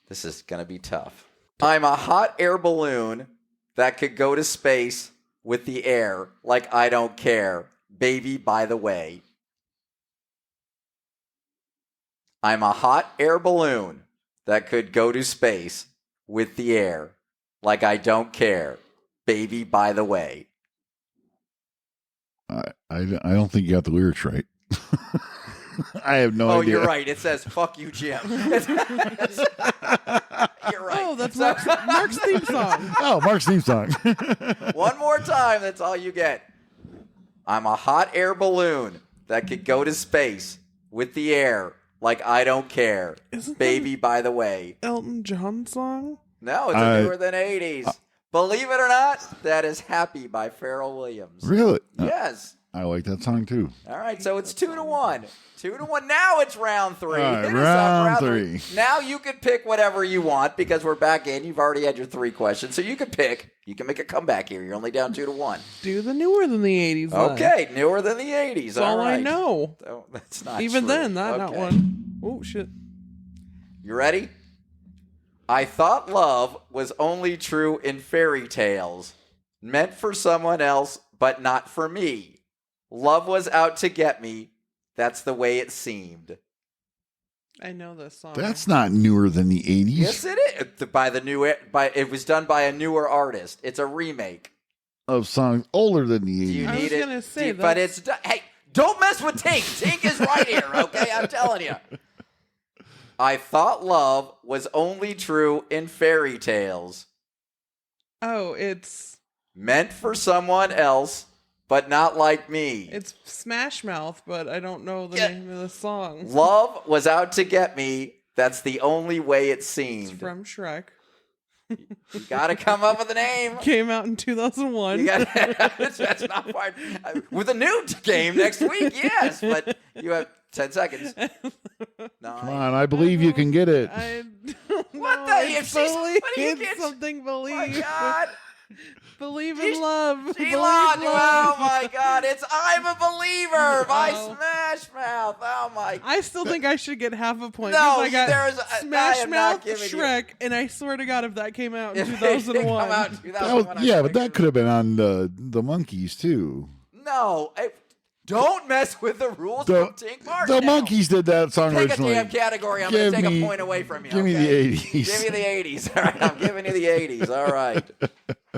This is going to be tough. I'm a hot air balloon that could go to space with the air like I don't care. Baby, by the way. I'm a hot air balloon that could go to space with the air like I don't care. Baby, by the way. I don't think you got the lyrics right. I have no Oh, idea. you're right. It says, fuck you, Jim. You're right. Oh, that's So- Mark's theme song. Oh, Mark's theme song. One more time. That's all you get. I'm a hot air balloon that could go to space with the air like I don't care. Isn't Baby, by the way. Elton John song? No, it's a newer than 80s. Believe it or not, that is Happy by Pharrell Williams. Really? Yes. I like that song too. All right, so it's 2-1. 2-1. Now it's round 3. All right, Hit us up, round three. three. Now you can pick whatever you want because we're back in. You've already had your 3 questions, so you can pick. You can make a comeback here. You're only down 2-1. Do the newer than the 80s. then. Okay, newer than the 80s. That's all I right. know. Oh, that's not Even true. then, not Okay. one. Oh, shit. You ready? I thought love was only true in fairy tales, meant for someone else, but not for me. Love was out to get me. That's the way it seemed. I know this song. That's not newer than the 80s. Yes, it is. It was done by a newer artist. It's a remake. Of songs older than the 80s. Do you I need was it? gonna say but that's- it's hey, don't mess with Tink. Tink is right here. Okay, I'm telling you. I thought love was only true in fairy tales, Oh, it's meant for someone else, but not like me. Smash Mouth, but I don't know the Yeah. name of the song. Love was out to get me. That's the only way it It's seemed. from Shrek. You gotta come up with a name. Came out in 2001. You got that's not part with a new game next week. Yes, but you have 10 seconds. Come 9. on, I believe you can get it. I don't What know. the- It's if she's- believe, what do you it's get? something Oh my believe. God. Believe She's- in love. Elon, Believe oh love. my God, it's I'm a Believer by Oh. Smash Mouth. Oh my. I still think I should get half a point. No, 'cause I got there's I Smash am not Mouth, giving you- Shrek, and I swear to God, if that came out in If it didn't 2001, come out in That 2001, was- yeah, but that could have been on the Monkeys too. No, don't mess with the rules The, from Tink Martin. the Monkeys did that song Pick a originally. damn category. I'm going to Give take me- a point away from you. give me okay? the 80s. Give me the 80s. All right, I'm giving you the 80s. All right.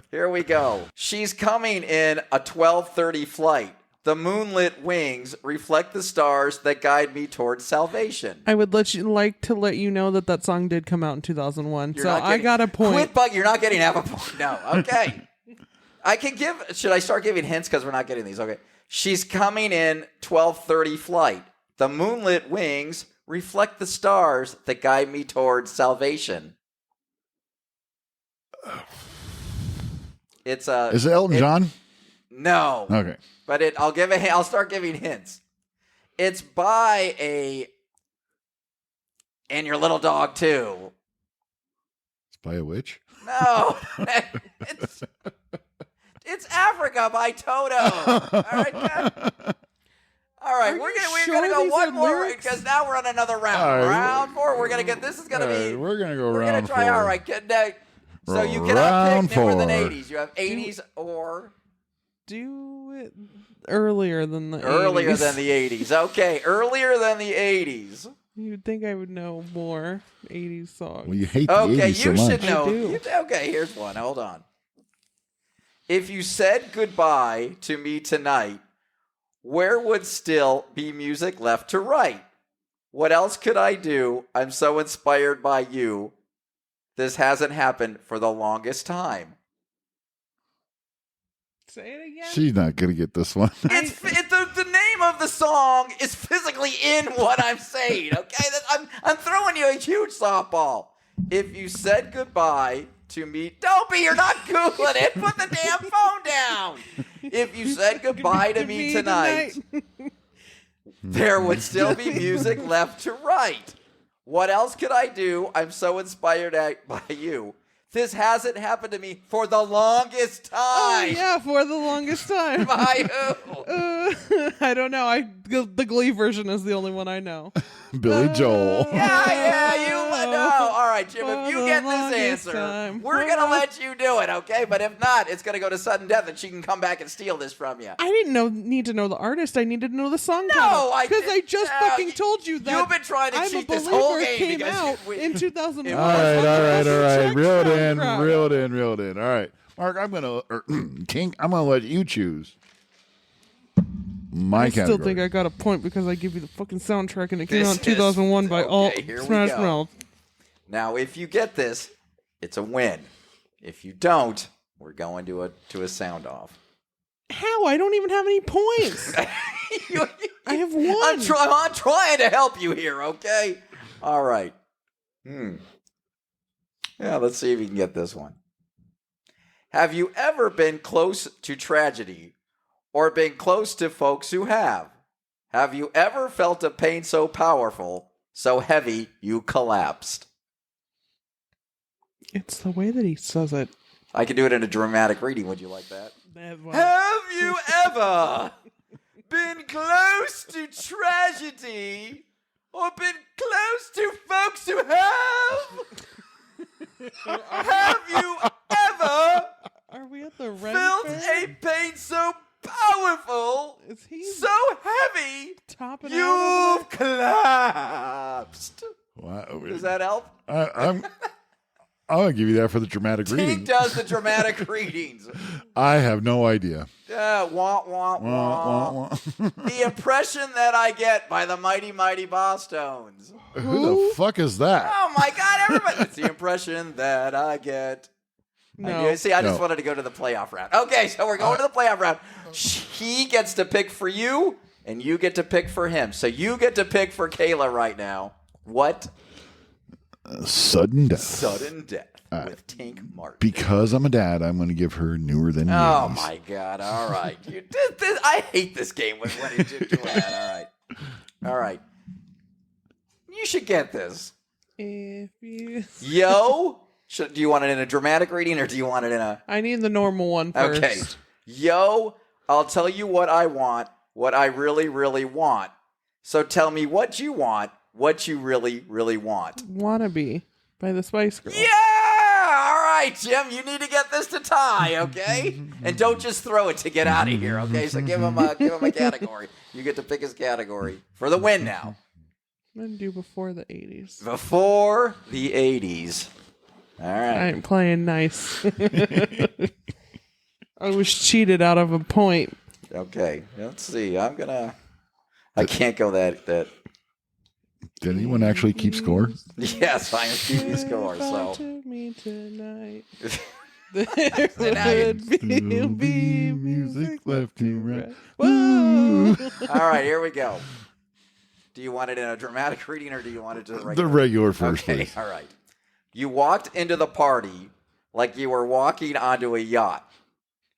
Here we go. She's coming in a 12:30 flight. The moonlit wings reflect the stars that guide me towards salvation. I would like to let you know that song did come out in 2001. You're So not I getting- got a point. Quit, but you're not getting half a point. No. Okay. I can give. Should I start giving hints because we're not getting these? Okay. She's coming in 12:30 flight. The moonlit wings reflect the stars that guide me towards salvation. It's a. Is it Elton John? No. Okay. But I'll start giving hints. It's by a. And your little dog too. It's by a witch? No. It's Africa by Toto. All right. All right. We're gonna go one more because now we're on another round. All right. Round 4. We're gonna get. This is gonna be. We're gonna go We're round gonna try. 4. All right. So you cannot Round pick newer than 4. 80s. You have 80s or Do it earlier than the 80s. earlier than the 80s. Okay, earlier than the 80s. You'd think I would know more 80s songs. Well, you hate the Okay, 80s so you much. should know. I do. Okay, here's one. Hold on. If you said goodbye to me tonight, where would still be music left to write? What else could I do? I'm so inspired by you. This hasn't happened for the longest time. Say it again. She's not going to get this one. The name of the song is physically in what I'm saying, okay? I'm throwing you a huge softball. If you said goodbye to me, you're not Googling it. Put the damn phone down. If you said goodbye to me tonight, there would still be music left to write. What else could I do? I'm so inspired by you. This hasn't happened to me for the longest time. Oh, yeah, for the longest time. By who? I don't know. The Glee version is the only one I know. Billy Joel. Yeah, you know. All right, Jim, if you For get the this longest answer, time. we're going to let you do it, okay? But if not, it's going to go to sudden death and she can come back and steal this from you. I didn't need to know the artist. I needed to know the song No, I because I didn't- just no, fucking told you that. You've been trying to I'm cheat a this whole Believer game came because out we- in 2001. All right. Reel it in, Crap. reel it in. All right. Mark, King, I'm going to let you choose my I category. still think I got a point because I give you the fucking soundtrack and it came This out in 2001 by okay, Alt here we Smash go. Mouth. Now, if you get this, it's a win. If you don't, we're going to a sound off. How? I don't even have any points. I have one. I'm trying to help you here, okay? All right. Yeah, let's see if you can get this one. Have you ever been close to tragedy or been close to folks who have? Have you ever felt a pain so powerful, so heavy you collapsed? It's the way that he says it. I can do it in a dramatic reading. Would you like that? Have Have you ever been close to tragedy or been close to folks who have? Have you ever Are we at the red felt fair? a pain so powerful, Is he so heavy, topping out? you've collapsed? Wow. Does that help? I'm going to give you that for the dramatic Tink reading. does the dramatic readings. I have no idea. Wah, wah, wah. Wah, wah. The impression that I get by the Mighty Mighty Boss Tones. Who the fuck is that? Oh my God, everybody! That's the impression that I get. No. See, I just No. wanted to go to the playoff round. Okay, so we're going to the playoff round. He gets to pick for you, and you get to pick for him. So you get to pick for Kayla right now. What? Sudden death. Sudden death with Tink Martin. Because I'm a dad, I'm going to give her newer than Oh Yeezys. my God! All right, you did this. I hate this game when you do that. All right. You should get this. If you... Yo, do you want it in a dramatic reading or do you want it in a? I need the normal one first. Okay. Yo, I'll tell you what I want, what I really, really want. So tell me what you want, what you really, really want. Wannabe by the Spice Girls. Yeah! All right, Jim, you need to get this to tie, okay? And don't just throw it to get out of here, okay? So give him a category. You get to pick his category for the win now. I'm going to do before the 80s. Before the 80s. All right. I ain't playing nice. I was cheated out of a point. Okay, let's see. I can't go that. Did anyone actually keep score? Yes, I am keeping score. So To me tonight. There would be music left and right. Whoa. All right, here we go. Do you want it in a dramatic reading or do you want it to the regular? The regular first, Okay, please. all right. You walked into the party like you were walking onto a yacht.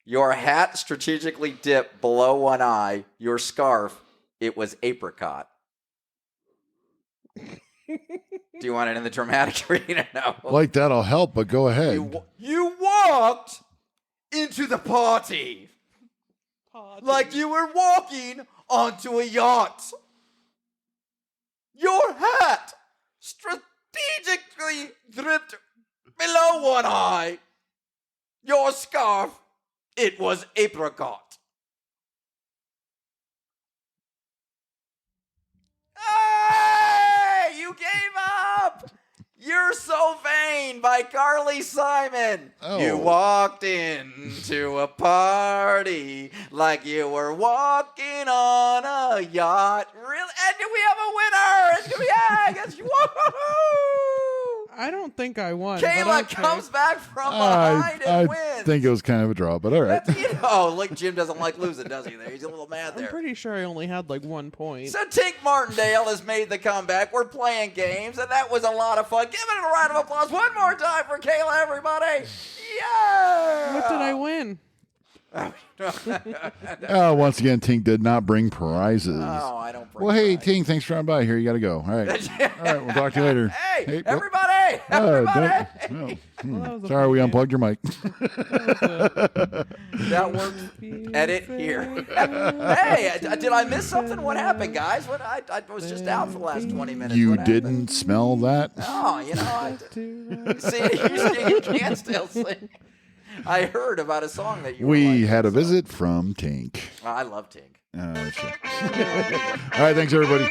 Your hat strategically dipped below one eye. Your scarf, it was apricot. Do you want it in the dramatic reading or no? Like that'll help, but go ahead. You walked into the party like you were walking onto a yacht. Your hat strategically dripped below one eye. Your scarf, it was apricot. Hey, you gave up. You're So Vain by Carly Simon. Oh. You walked into a party like you were walking on a yacht. Really? And we have a winner. It's going to be woohoo! I don't think I won. but Kayla okay. comes back from behind I and wins. think it was kind of a draw, but all right. Look, Jim doesn't like losing, does he? There, he's a little mad I'm there. pretty sure I only had like 1 point. So Tink Martindale has made the comeback. We're playing games, and that was a lot of fun. Give it a round of applause one more time for Kayla, everybody. Yeah! What did I win? Once again, Tink did not bring prizes. Oh, I don't bring Well, hey, pride. Tink, thanks for dropping by. Here, you got to go. All right. All right, we'll talk to you later. Hey, well, everybody! oh, Everybody! don't- oh, That was a Sorry, we fun unplugged your mic. That worked. Edit here. Hey, did I miss something? What happened, guys? What I was just out for the last 20 minutes. You What happened? didn't smell that? Oh, see, you can still sing. I heard about a song that you were We liking, had a so- visit from Tink. I love Tink. Shit. All right, thanks, everybody.